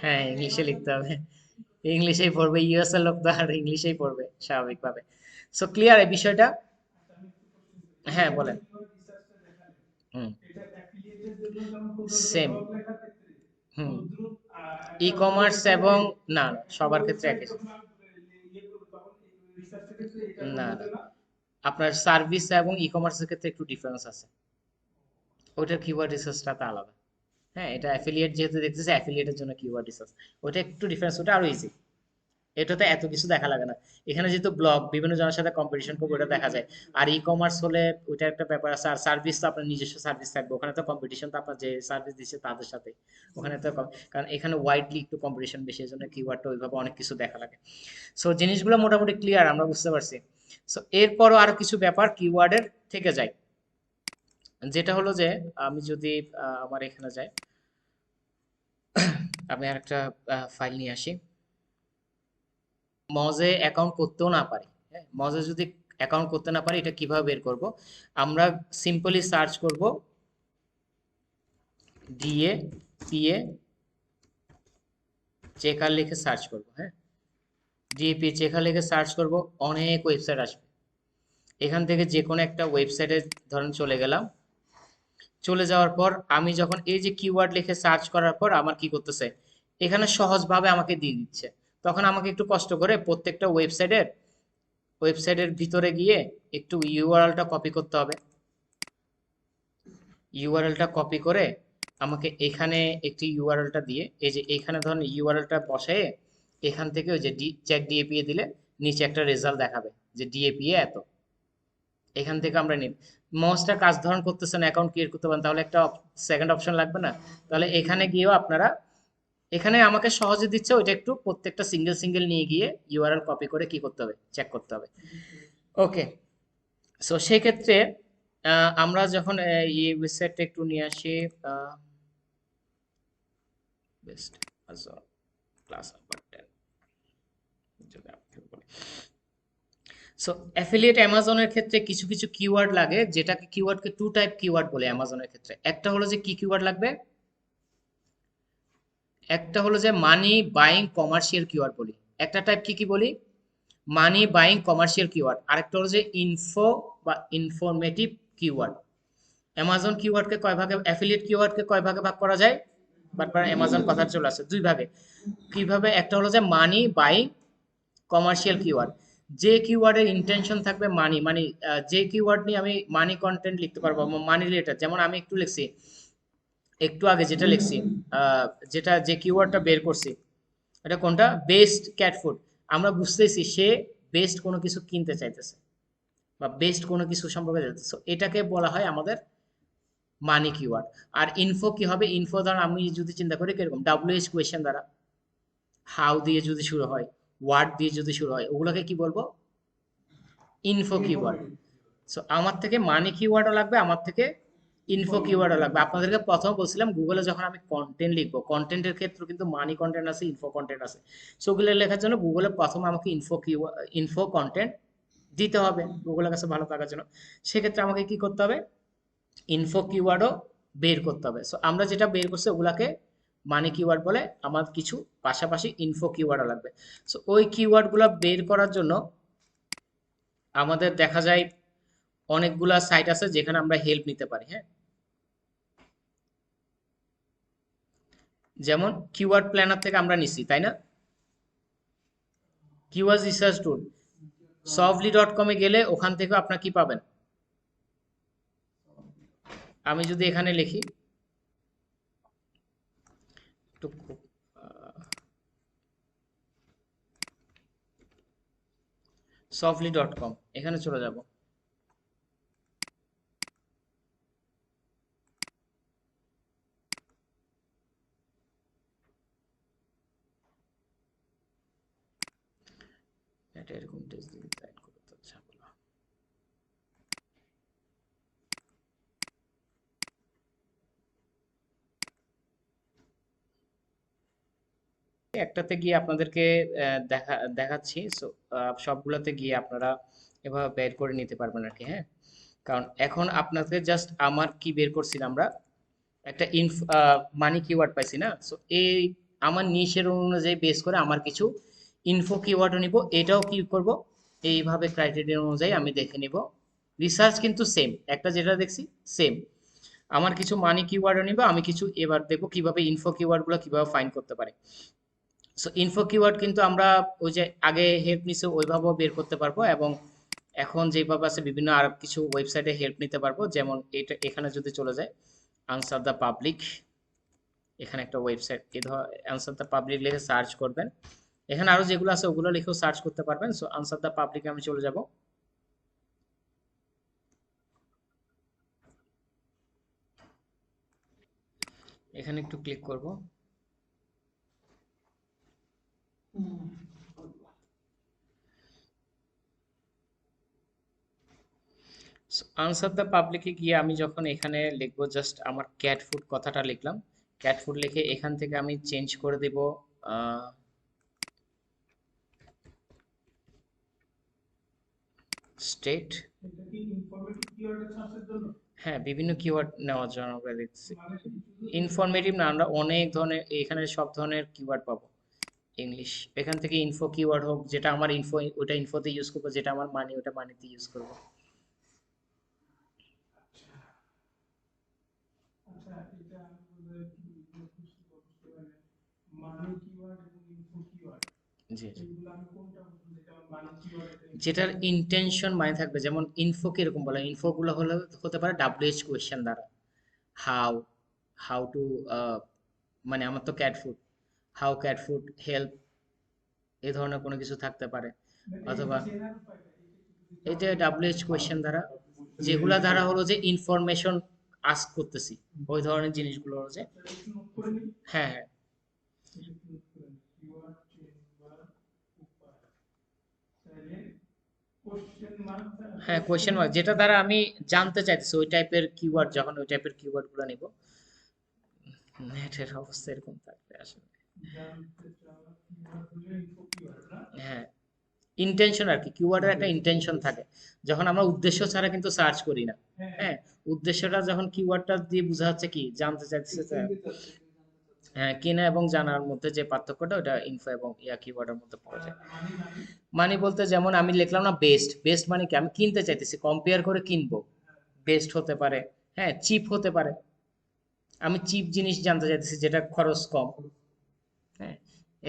হ্যাঁ, ইংলিশে লিখতে হবে, ইংলিশেই পড়বে, ইউএস এর লোক তো আর ইংলিশেই পড়বে স্বাভাবিকভাবে। সো ক্লিয়ার এই বিষয়টা? হ্যাঁ বলেন। হুম, সেম। হুম, ই কমার্স এবং না না, সবার ক্ষেত্রে একই। না না, আপনার সার্ভিস এবং ই কমার্সের ক্ষেত্রে একটু ডিফারেন্স আছে, ওইটার কিওয়ার্ড রিসার্চটা তো আলাদা। হ্যাঁ, এটা অ্যাফিলিয়েট যেহেতু দেখতেছে, অ্যাফিলিয়েটের জন্য কিওয়ার্ড রিসার্চ, ওটা একটু ডিফারেন্স, ওটা আরো ইজি। এটাতে এত কিছু দেখা লাগে না, এখানে যেহেতু ব্লগ বিভিন্ন জনের সাথে কম্পিটিশন করবে ওটা দেখা যায়। আর ই কমার্স হলে ওইটা একটা ব্যাপার আছে, আর সার্ভিস তো আপনার নিজস্ব সার্ভিস থাকবে, ওখানে তো কম্পিটিশন তো আপনার যে সার্ভিস দিচ্ছে তাদের সাথে, ওখানে তো কারণ এখানে ওয়াইডলি একটু কম্পিটিশন বেশি, এই জন্য কিওয়ার্ডটা ওইভাবে অনেক কিছু দেখা লাগে। সো জিনিসগুলো মোটামুটি ক্লিয়ার, আমরা বুঝতে পারছি। সো এরপরও আরো কিছু ব্যাপার কিওয়ার্ডের থেকে যায়, যেটা হলো যে আমি যদি আমার এখানে যাই, আমি আরেকটা ফাইল নিয়ে আসি। মজে অ্যাকাউন্ট করতেও না পারি, হ্যাঁ, মজে যদি অ্যাকাউন্ট করতে না পারি এটা কিভাবে বের করব? আমরা সিম্পলি সার্চ করব ডিএ পিএ চেকার লিখে সার্চ করব। হ্যাঁ, ডিএপি চেকার লিখে সার্চ করব, অনেক ওয়েবসাইট আসবে। এখান থেকে যে কোনো একটা ওয়েবসাইটে ধরেন চলে গেলাম, চলে যাওয়ার পর আমি যখন এই যে কিওয়ার্ড লিখে সার্চ করার পর আমার কি করতেছে, এখানে সহজভাবে আমাকে দিয়ে দিচ্ছে। তখন আমাকে একটু কষ্ট করে প্রত্যেকটা ওয়েবসাইটের ভিতরে গিয়ে একটু ইউআরএলটা কপি করতে হবে। ইউআরএলটা কপি করে আমাকে এখানে একটি ইউআরএলটা দিয়ে, এই যে এখানে ধরুন ইউআরএলটা বসায়ে এখান থেকে ওই যে চেক ডিএপিএ দিলে নিচে একটা রেজাল্ট দেখাবে যে ডিএপিএ এত। এখান থেকে আমরা নিব, মাউসটা কাজ ধরন করতেছেন, অ্যাকাউন্ট ক্রিয়েট করতে পারেন, তাহলে একটা সেকেন্ড অপশন লাগবে না? তাহলে এখানে গিয়েও আপনারা, এখানে আমাকে সহজে দিচ্ছে, ওইটা একটু প্রত্যেকটা সিঙ্গেল সিঙ্গেল নিয়ে গিয়ে ইউআরএল কপি করে কি করতে হবে, চেক করতে হবে। ওকে, সো সেক্ষেত্রে আমরা যখন এই ওয়েবসাইটটা একটু নিয়ে আসি, বেস্ট ক্লাস নাম্বার 10 যদি আপনি বলেন। সো অ্যাফিলিয়েট অ্যামাজনের ক্ষেত্রে কিছু কিছু কিওয়ার্ড লাগে, যেটাকে কিওয়ার্ডকে টু টাইপ কিওয়ার্ড বলে অ্যামাজনের ক্ষেত্রে। একটা হলো যে কি কিওয়ার্ড লাগবে, একটা হলো যে মানি বাইং কমার্শিয়াল কিওয়ার্ড বলি, একটা টাইপ কি কি বলি, মানি বাইং কমার্শিয়াল কিওয়ার্ড। আরেকটা হলো যে ইনফো বা ইনফরমেটিভ কিওয়ার্ড। অ্যামাজন কিওয়ার্ডকে কয় ভাগে, অ্যাফিলিয়েট কিওয়ার্ডকে কয় ভাগে ভাগ করা যায়? বারবার অ্যামাজন কথা চলে আসে, দুই ভাগে। কিভাবে? একটা হলো যে মানি বাইং কমার্শিয়াল কিওয়ার্ড, যে কিওয়ার্ডের ইন্টেনশন থাকবে মানি, মানে যে কিওয়ার্ড নিয়ে আমি মানি কন্টেন্ট লিখতে পারবো, মানি রিলেটেড। যেমন আমি একটু লিখছি একটু আগে, যেটা লিখছি, যেটা যে কিওয়ার্ডটা বের করছি, এটা কোনটা, বেস্ট ক্যাট ফুড। আমরা বুঝতেছি সে বেস্ট কোনো কিছু কিনতে চাইতেছে বা বেস্ট কোনো কিছু সম্পর্কে জানতেছে, So, এটাকে বলা হয় আমাদের মানি কিওয়ার্ড। আর ইনফো কি হবে, ইনফো দ্বারা আমি যদি চিন্তা করি কিরকম, ডাব্লিউএইচ কোয়েশ্চেন দ্বারা, হাউ দিয়ে যদি শুরু হয়, হোয়াট দিয়ে যদি শুরু হয়, ওগুলোকে কি বলবো, ইনফো কিওয়ার্ড। সো আমার থেকে মানি কিওয়ার্ডও লাগবে, আমার থেকে ইনফো কিওয়ার্ডও লাগবে। আপনাদেরকে প্রথম বলছিলাম গুগলে যখন আমি কন্টেন্ট লিখবো, কন্টেন্টের ক্ষেত্রে কিন্তু মানি কন্টেন্ট আছে, ইনফো কন্টেন্ট আছে। সো ওগুলো লেখার জন্য গুগলে প্রথম আমাকে ইনফো কন্টেন্ট দিতে হবে গুগলের কাছে ভালো থাকার জন্য। সেক্ষেত্রে আমাকে কি করতে হবে, ইনফো কিওয়ার্ডও বের করতে হবে। সো আমরা যেটা বের করছি ওগুলাকে মানি কিওয়ার্ড বলে, আমার কিছু পাশাপাশি ইনফো কিওয়ার্ডও লাগবে। সো ওই কিওয়ার্ডগুলো বের করার জন্য আমাদের দেখা যায় অনেকগুলা সাইট আছে যেখানে আমরা হেল্প নিতে পারি। হ্যাঁ, যেমন কিওয়ার্ড প্ল্যানার থেকে আমরা নিছি, তাই না? কিওয়ার্ড রিসার্চ টুল সফটলি.কমে গেলে ওখান থেকে আপনার কি পাবেন? আমি যদি এখানে লিখি একটু সফটলি.কম, এখানে চলে যাব। এটা এরকম টেক্সট দিয়ে টাইপ করতে ঝামেলা। একটাতে গিয়ে আপনাদেরকে দেখাচ্ছি। সো সবগুলোতে গিয়ে আপনারা এভাবে বের করে নিতে পারবেন আর কি। হ্যাঁ, কারণ এখন আপনাদের জাস্ট আমার কি বের করছি আমরা, একটা মানি কিওয়ার্ড পাইছি না? সো এই আমার নিশের অনুযায়ী বেস করে আমার কিছু ইনফো কিওয়ার্ডও নিব, এটাও কি করব, এইভাবে ক্রাইটেরিয়া অনুযায়ী আমি দেখে নিব। রিসার্চ কিন্তু সেম, একটা যেটা দেখছি সেম। আমার কিছু মানি কিওয়ার্ডও নিব, আমি কিছু এবার দেখবো কিভাবে ইনফো কিওয়ার্ডগুলো কিভাবে ফাইন্ড করতে পারে। সো ইনফো কিওয়ার্ড কিন্তু আমরা ওই যে আগে হেল্প নিছে ওইভাবেও বের করতে পারবো, এবং এখন যেভাবে আছে বিভিন্ন আর কিছু ওয়েবসাইটে হেল্প নিতে পারবো। যেমন এটা এখানে যদি চলে যায় আনসার দ্য পাবলিক, এখানে একটা ওয়েবসাইট, এই ধর আনসার দ্য পাবলিক লিখে সার্চ করবেন, এখানে আরো যেগুলো আছে ওগুলো লিখেও সার্চ করতে পারবেন। সো আনসার দ্য পাবলিকে আমি চলে যাব। এখানে একটু ক্লিক করব। আনসার দ্য পাবলিকে গিয়ে আমি যখন এখানে লিখবো, জাস্ট আমার ক্যাট ফুড কথাটা লিখলাম, ক্যাট ফুড লিখে এখান থেকে আমি চেঞ্জ করে দেব স্টেট। হ্যাঁ, বিভিন্ন কিওয়ার্ড নেওয়ার জন্য আমরা দেখছি। ইনফরমেটিভ না, আমরা অনেক ধরনের এখানে সব ধরনের কিওয়ার্ড পাবো। ইংলিশ, এখান থেকে ইনফো কিওয়ার্ড হোক, যেটা আমার ইনফো ওটা ইনফোতে ইউজ করবো, যেটা আমার মানি ওটা মানিতে ইউজ করবো। জি জি, যেটার ইন্টেনশন মানে থাকবে, যেমন ইনফো কিরকম বলে, ইনফো গুলো হলে হতে পারে ডাব্লিউএইচ কোয়েশ্চেন দ্বারা, হাউ হাউ টু, মানে আমার তো cat food, how cat food help, এই ধরনের কোনো কিছু থাকতে পারে। অথবা এই যে ডাব্লিউএইচ কোয়েশ্চেন দ্বারা, যেগুলা দ্বারা হলো যে ইনফরমেশন আস্ক করতেছি, ওই ধরনের জিনিসগুলো হলো যে, হ্যাঁ হ্যাঁ হ্যাঁ, কোয়েশ্চেন মার্ক যেটা দ্বারা আমি জানতে চাইতেছি, ওই টাইপের কিওয়ার্ড, যখন ওই টাইপের কিওয়ার্ড গুলো নিব। নেটের অবস্থা এরকম থাকবে আসলে। হ্যাঁ, ইন্টেনশন আর কি, কিওয়ার্ডের একটা ইন্টেনশন থাকে, যখন আমরা উদ্দেশ্য ছাড়া কিন্তু সার্চ করি না। হ্যাঁ, উদ্দেশ্যটা যখন কিওয়ার্ডটা দিয়ে বোঝা যাচ্ছে কি জানতে চাইছে, হ্যাঁ, কেনা এবং জানার মধ্যে যে পার্থক্যটা, ওটা ইনফো এবং ইয়া কিওয়ার্ডের মধ্যে পাওয়া যায়। মানি বলতে যেমন আমি লিখলাম না বেস্ট, বেস্ট মানে কি, আমি কিনতে চাইতেছি, কম্পেয়ার করে কিনবো। বেস্ট হতে পারে, হ্যাঁ চিপ হতে পারে, আমি চিপ জিনিস জানতে চাইতেছি যেটা খরচ কম। হ্যাঁ,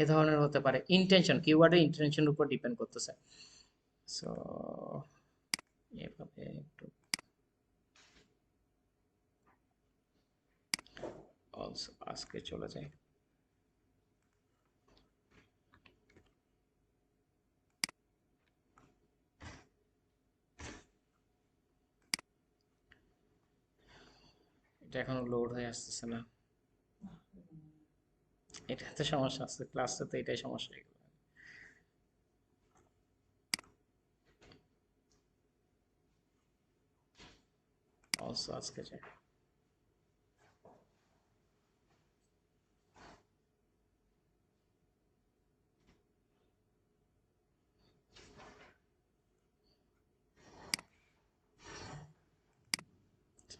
এ ধরনের হতে পারে। ইন্টেনশন, কিওয়ার্ডের ইন্টেনশনের উপর ডিপেন্ড করতেছে। সো এভাবে একটু অলসো আজকে চলে যায়। এটা এখনো লোড হয়ে আসতেছে না, এটাতে সমস্যা আছে, ক্লাসে তো এটাই সমস্যা। অলসো আজকে যায়।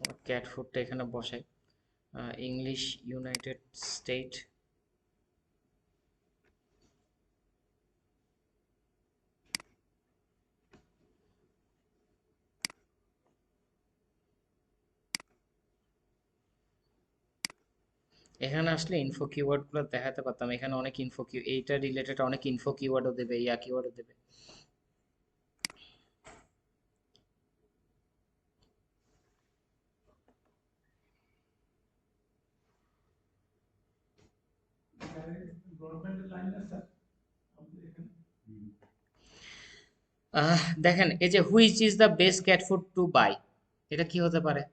আমার ক্যাট ফুডটা এখানে বসাই, ইংলিশ ইউনাইটেড স্টেট, এখানে আসলে ইনফো কিওয়ার্ড গুলো দেখাতে পারতাম, এখানে অনেক ইনফো কিউ এইটা রিলেটেড অনেক ইনফো কিওয়ার্ডও দেবে, ইয়া কিওয়ার্ডও দেবে। দেখেন এই যে which is the best cat food to buy, এটা কি হতে পারে?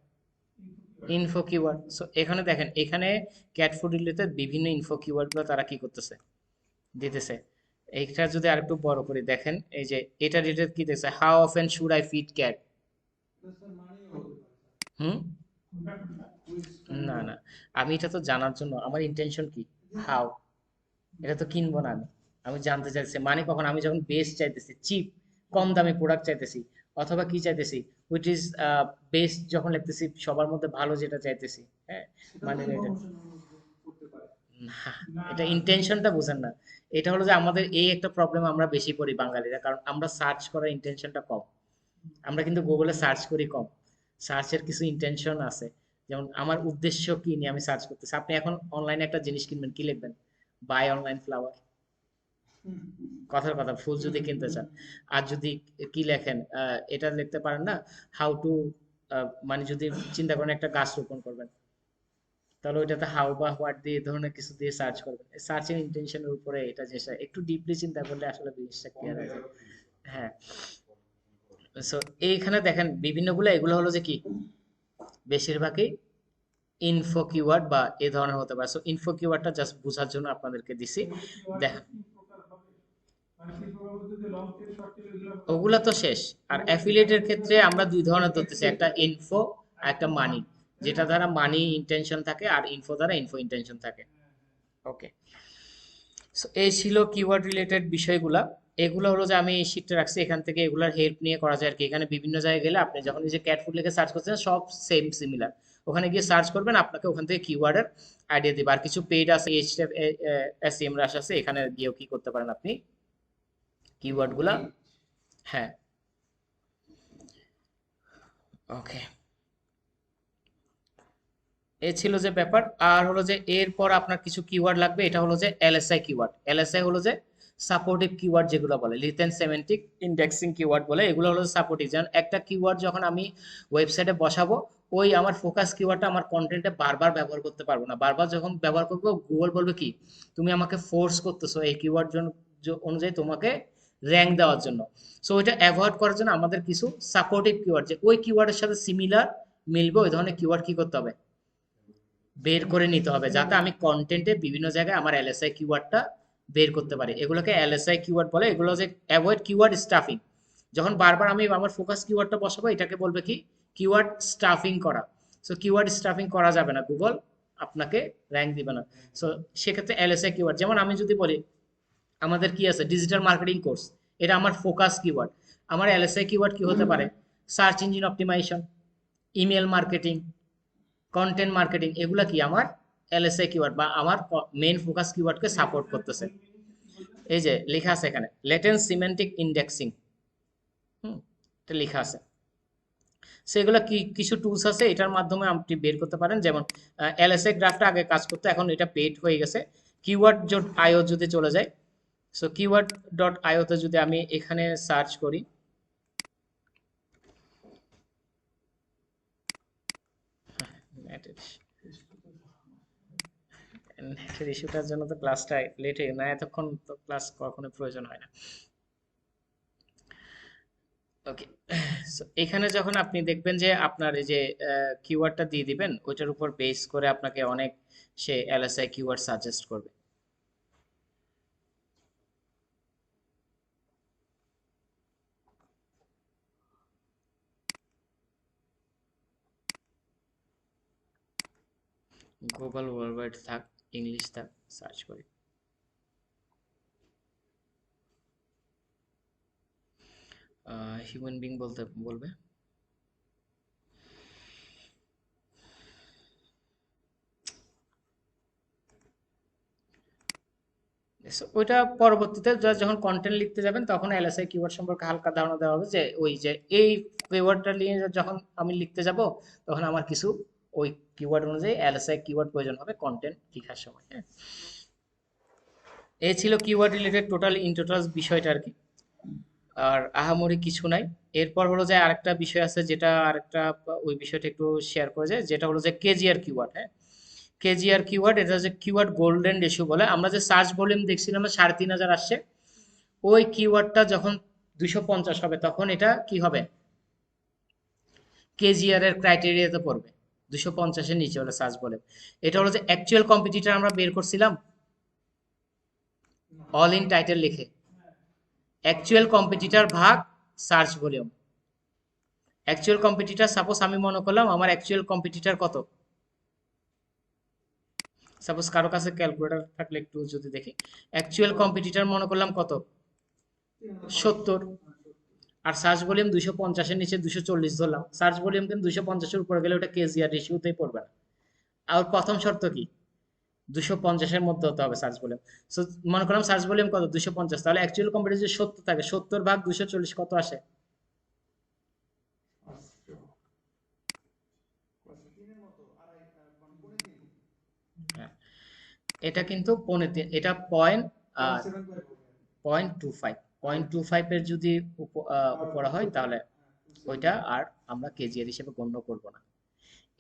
Info keyword. সো এখানে দেখেন, এখানে ক্যাট ফুড রিলেটেড বিভিন্ন ইনফো কিওয়ার্ড গুলো তারা কি করতেছে, দিতেছে। এইটা যদি আরেকটু বড় করে দেখেন, এই যে এটা রিলেটেড কি দিতেছে, how often should I feed cat. Hmm, না না, আমি এটা তো জানার জন্য, আমার ইন্টেনশন কি, হাউ, এটা তো কিনবো না আমি, আমি জানতে চাইছি মানে কখন আমি যখন বেস্ট চাইতেছি, চিপ কম দামি প্রোডাক্ট চাইতেছি, অথবা কি চাইতেছি, হুইচ ইজ বেস্ট যখন লিখতেছি সবার মধ্যে ভালো যেটা চাইতেছি। হ্যাঁ, মানে এটা না, এটা ইন্টেনশনটা বুঝেন না। এটা হলো যে আমাদের এই একটা প্রবলেম আমরা বেশি করি বাঙালিরা, কারণ আমরা সার্চ করার ইন্টেনশনটা কম। আমরা কিন্তু গুগলে সার্চ করি কম, সার্চের কিছু ইন্টেনশন আছে। যেমন আমার উদ্দেশ্য কি নিয়ে আমি সার্চ করতেছি, আপনি এখন অনলাইনে একটা জিনিস কিনবেন, কি লিখবেন? বাই অনলাইন ফ্লাওয়ার, কথার কথা, ফুল যদি কিনতে চান। আর যদি কি লেখেন, এটা লিখতে পারেন না, হাউ টু, মানে যদি চিন্তা করেন একটা গাছ রোপণ করবেন, তাহলে ওইটাতে হাউ বা হোয়াট দিয়ে এই ধরনের কিছু দিয়ে সার্চ করবেন। সার্চিং ইন্টেনশনের উপরে এটা জিনিসটা একটু ডিপলি চিন্তা করলে আসলে জিনিসটা ক্লিয়ার হয়ে যায়। হ্যাঁ, সো এইখানে দেখেন বিভিন্নগুলো, এগুলো হলো যে কি, বেশিরভাগই ইনফো কিওয়ার্ড বা এ ধরনের হতে পারে। সো ইনফো কিওয়ার্ডটা জাস্ট বোঝার জন্য আপনাদেরকে দিছি। দেখ, ওগুলা তো শেষ। আর অ্যাফিলিয়েটের ক্ষেত্রে আমরা দুই ধরনের ধরতেছি, একটা ইনফো আর একটা মানি, যেটা দ্বারা মানি ইন্টেনশন থাকে আর ইনফো দ্বারা ইনফো ইন্টেনশন থাকে। ওকে, সো এই ছিল কিওয়ার্ড রিলেটেড বিষয়গুলা। এগুলো হলো যে আমি এই শীটটা রাখছি, এখান থেকে এগুলোর হেল্প নিয়ে করা যায় আর কি। এখানে বিভিন্ন জায়গায় গেলে আপনি যখন এই যে ক্যাট ফুড লিখে সার্চ করছেন, সব সেম সিমিলার, ওখানে গিয়ে সার্চ করবেন, আপনাকে ওখান থেকে কিওয়ার্ডের আইডিয়া দিবে। আর কিছু পেইড আছে, এসইএম রাশ আছে, এখানে গিয়েও কি করতে পারেন আপনি, কিওয়ার্ড গুলা। হ্যাঁ, ওকে, এ ছিল যে ব্যাপার। আর হলো যে এরপর আপনার কিছু কিওয়ার্ড লাগবে, এটা হলো যে এলএসআই কিওয়ার্ড। এলএসআই হলো যে সাপোর্টিভ কিওয়ার্ড, যেগুলো বলে লিথেন সেমেন্টিক ইন্ডেক্সিং কিওয়ার্ড বলে, এগুলো হলো সাপোর্টিভ। যেমন একটা কিওয়ার্ড যখন আমি ওয়েবসাইটে বসাবো, ওই আমার ফোকাস কিওয়ার্ডটা আমার কন্টেন্টে বারবার ব্যবহার করতে পারবো না। বারবার যখন ব্যবহার করবো, গুগল বলবে কি, তুমি আমাকে ফোর্স করতেছো এই কিওয়ার্ড অনুযায়ী তোমাকে র্যাঙ্ক দেওয়ার জন্য। সো ওইটা অ্যাভয়েড করার জন্য আমাদের কিছু সাপোর্টিভ কিওয়ার্ড, যে ওই কিওয়ার্ডের সাথে সিমিলার মিলবে, ওই ধরনের কিওয়ার্ড কি করতে হবে, বের করে নিতে হবে, যাতে আমি কন্টেন্টে বিভিন্ন জায়গায় আমার এলএসআই কিওয়ার্ডটা বের করতে পারি। এগুলোকে এলএসআই কিওয়ার্ড বলে। এগুলো যে অ্যাভয়েড কিওয়ার্ড স্টাফিং, যখন বারবার আমি আমার ফোকাস কিওয়ার্ডটা বসাবো, এটাকে বলবে কি, কিওয়ার্ড স্টাফিং করা। সো কিওয়ার্ড স্টাফিং করা যাবে না, গুগল আপনাকে র্যাঙ্ক দিবে না। সো সেক্ষেত্রে এলএসআই কিওয়ার্ড, যেমন আমি যদি বলি আমাদের কি আছে, ডিজিটাল মার্কেটিং কোর্স, এটা আমার ফোকাস কিওয়ার্ড। আমার এলএসআই কিওয়ার্ড কি হতে পারে, search engine optimisation, email marketing, content marketing, এগুলা কি আমার এলএসআই কিওয়ার্ড বা আমার মেইন ফোকাস কিওয়ার্ডকে সাপোর্ট করতেছে। এই যে লেখা আছে এখানে লেটেন্ট সিমেন্টিক ইন্ডেক্সিং, হুম, এটা লেখা আছে। সেগুলো কি কিছু টুলস আছে, এটার মাধ্যমে আপনি বের করতে পারেন। যেমন এলএসআই গ্রাফটা আগে কাজ করতো, এখন এটা পেড হয়ে গেছে। কিওয়ার্ড ডট আইও যদি চলে যায়, সো কিওয়ার্ড ডট আইওতে যদি আমি এখানে সার্চ করি, নেটের ইস্যুটার জন্য তো ক্লাসটা লেট হয়ে না, এতক্ষণ তো ক্লাস কখনো প্রয়োজন হয় না। ওকে, সো এখানে যখন আপনি দেখবেন যে আপনার এই যে কিওয়ার্ডটা দিয়ে দিবেন, ওইটার উপর বেস করে আপনাকে অনেক সে এলএসআই কিওয়ার্ড সাজেস্ট করবে। গ্লোবাল ওয়ার্ল্ড থাক, ইংলিশ থাক, সার্চ করি। হিউম্যান বিং বলতে বলবে। So, ওইটা পরবর্তীতে যখন কন্টেন্ট লিখতে যাবেন, তখন এলএসআই কিওয়ার্ড সম্পর্কে হালকা ধারণা দেওয়া হবে, যে ওই যে এই কিওয়ার্ডটা নিয়ে যখন আমি লিখতে যাব, তখন আমার কিছু ওই কিওয়ার্ড অনুযায়ী এলএসআই কিওয়ার্ড প্রয়োজন হবে কন্টেন্ট লেখার সময়। হ্যাঁ, এই ছিল keyword related total in total বিষয়টা আর কি। আর আহামরি কিছু নাই। এরপর হলো যে আরেকটা বিষয় আছে যেটা আরেকটা, ওই বিষয়টা একটু শেয়ার করে যায়, যেটা হলো যে কেজিআর কিওয়ার্ড। হ্যাঁ, কেজিআর কিওয়ার্ড, এটা হচ্ছে কিওয়ার্ড গোল্ডেন রেশিও বলে। আমরা যে সার্চ ভলিউম দেখছিলাম 3,500 আসছে, ওই কিওয়ার্ডটা যখন 250 হবে তখন এটা কি হবে, কেজিআর এর ক্রাইটেরিয়াতে পড়বে। 250-এর নিচে হলে সার্চ ভলিউম। এটা হলো যে অ্যাকচুয়াল কম্পিটিটর আমরা বের করছিলাম অল ইন টাইটেল লিখে, অ্যাকচুয়াল কম্পিটিটর ভাগ search volume. Actual competitor, suppose আমি মনে করলাম আমার অ্যাকচুয়াল কম্পিটিটর কত, সাপোজ কারো কাছে ক্যালকুলেটর থাকলে একটু যদি দেখি, অ্যাকচুয়াল কম্পিটিটর মনে করলাম কত, 70। আর সার্চ ভলিউম 250-এর নিচে 240 ধরলাম, সার্চ ভলিউম কিন্তু 250-এর উপরে গেলে ওটা কেজিআর রেশিওতেই পড়বে না। আর প্রথম শর্ত কি, 250-এর মধ্যে হতে হবে সার্চ ভলিউম। সো মনে করলাম সার্চ ভলিউম কত, 250, তাহলে অ্যাকচুয়াল কম্পিটিটর যদি 70 থাকে, 70 ভাগ 240 কত আসে, হ্যাঁ, এটা কিন্তু 0.3, এটা পয়েন্ট, আর 0.25, 0.25 এর যদি উপরে হয় তাহলে ওইটা আর আমরা কেজিআর হিসেবে গণ্য করব না।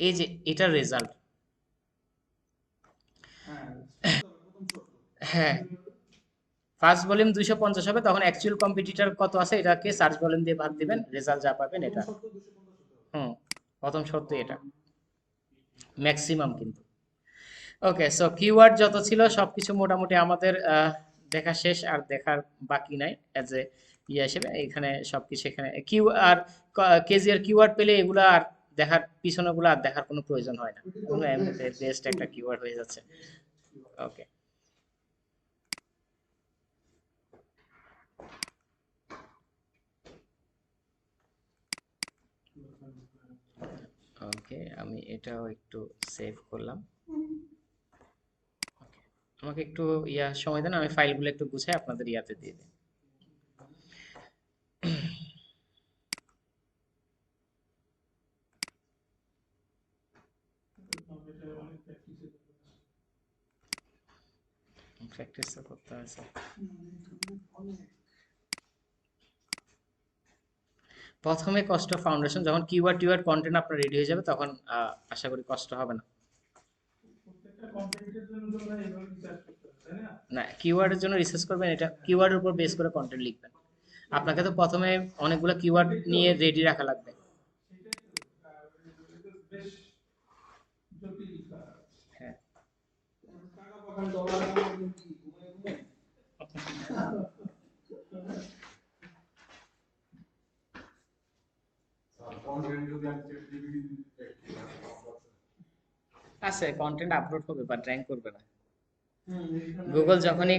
এই যে এটার রেজাল্ট, হ্যাঁ, ফার্স্ট ভলিউম 250 হবে, তখন অ্যাকচুয়াল কম্পিটিটর কত আছে এটাকে সার্চ ভলিউম দিয়ে ভাগ দিবেন, রেজাল্ট যা পাবেন এটা। হুম, প্রথম শর্ত এটা ম্যাক্সিমাম কিন্তু। ওকে, সো কিওয়ার্ড যত ছিল সবকিছু মোটামুটি আমাদের দেখা শেষ, আর দেখার বাকি নাই। এজ এ ইয়ে হিসেবে এখানে সবকিছু, এখানে কিউ আর কেজিআর কিওয়ার্ড পেলে এগুলো আর দেখার, পিছনেগুলো আর দেখার কোনো প্রয়োজন হয় না, ওগুলো এমনিতে বেস্ট একটা কিওয়ার্ড হয়ে যাচ্ছে। ওকে, ওকে, আমি এটাও একটু সেভ করলাম। ওকে, আমাকে একটু সময় দেন, আমি ফাইলগুলো একটু গুছাই আপনাদের ইয়াতে দিয়ে দিই। প্র্যাকটিস তো করতে হয়েছে। প্রথমে কষ্ট ফাউন্ডেশন, যখন কিওয়ার্ড টিওয়ার্ড কন্টেন্ট আপনার রেডি হয়ে যাবে তখন আশা করি কষ্ট হবে না। না, কিওয়ার্ডের জন্য রিসার্চ করবেন, এটা কিওয়ার্ডের উপর বেস করে কন্টেন্ট লিখবেন। আপনাকে তো প্রথমে অনেকগুলো কিওয়ার্ড নিয়ে রেডি রাখা লাগবে। হ্যাঁ, আছে কন্টেন্ট আপলোড হবে বাট র্যাঙ্ক করবে না। গুগল যখনই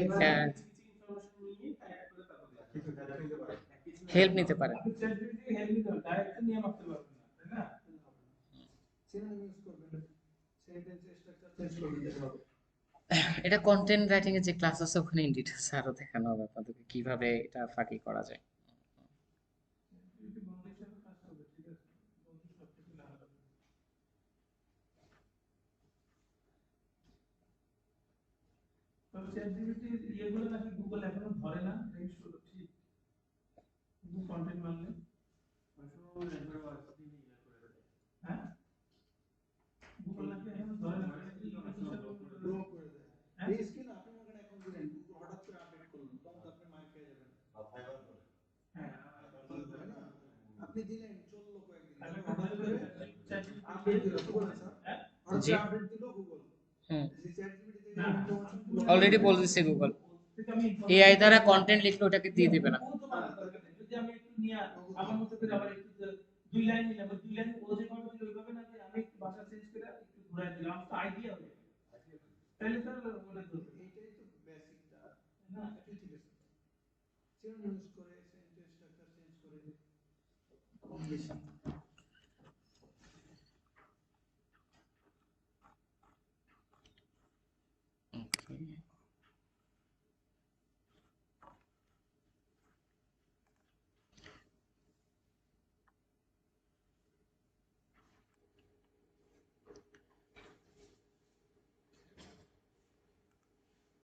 হেল্প নিতে পারে, এটা কন্টেন্ট রাইটিং এর যে ক্লাস আছে ওখানে ইন ডিটেইলস আরো দেখানো হবে আপনাদেরকে কিভাবে এটা ফাঁকি করা যায়। জি, হুম, অলরেডি বলতেছি গুগল এআই দ্বারা কন্টেন্ট লিখলে ওটাকে দিয়ে দিবে না।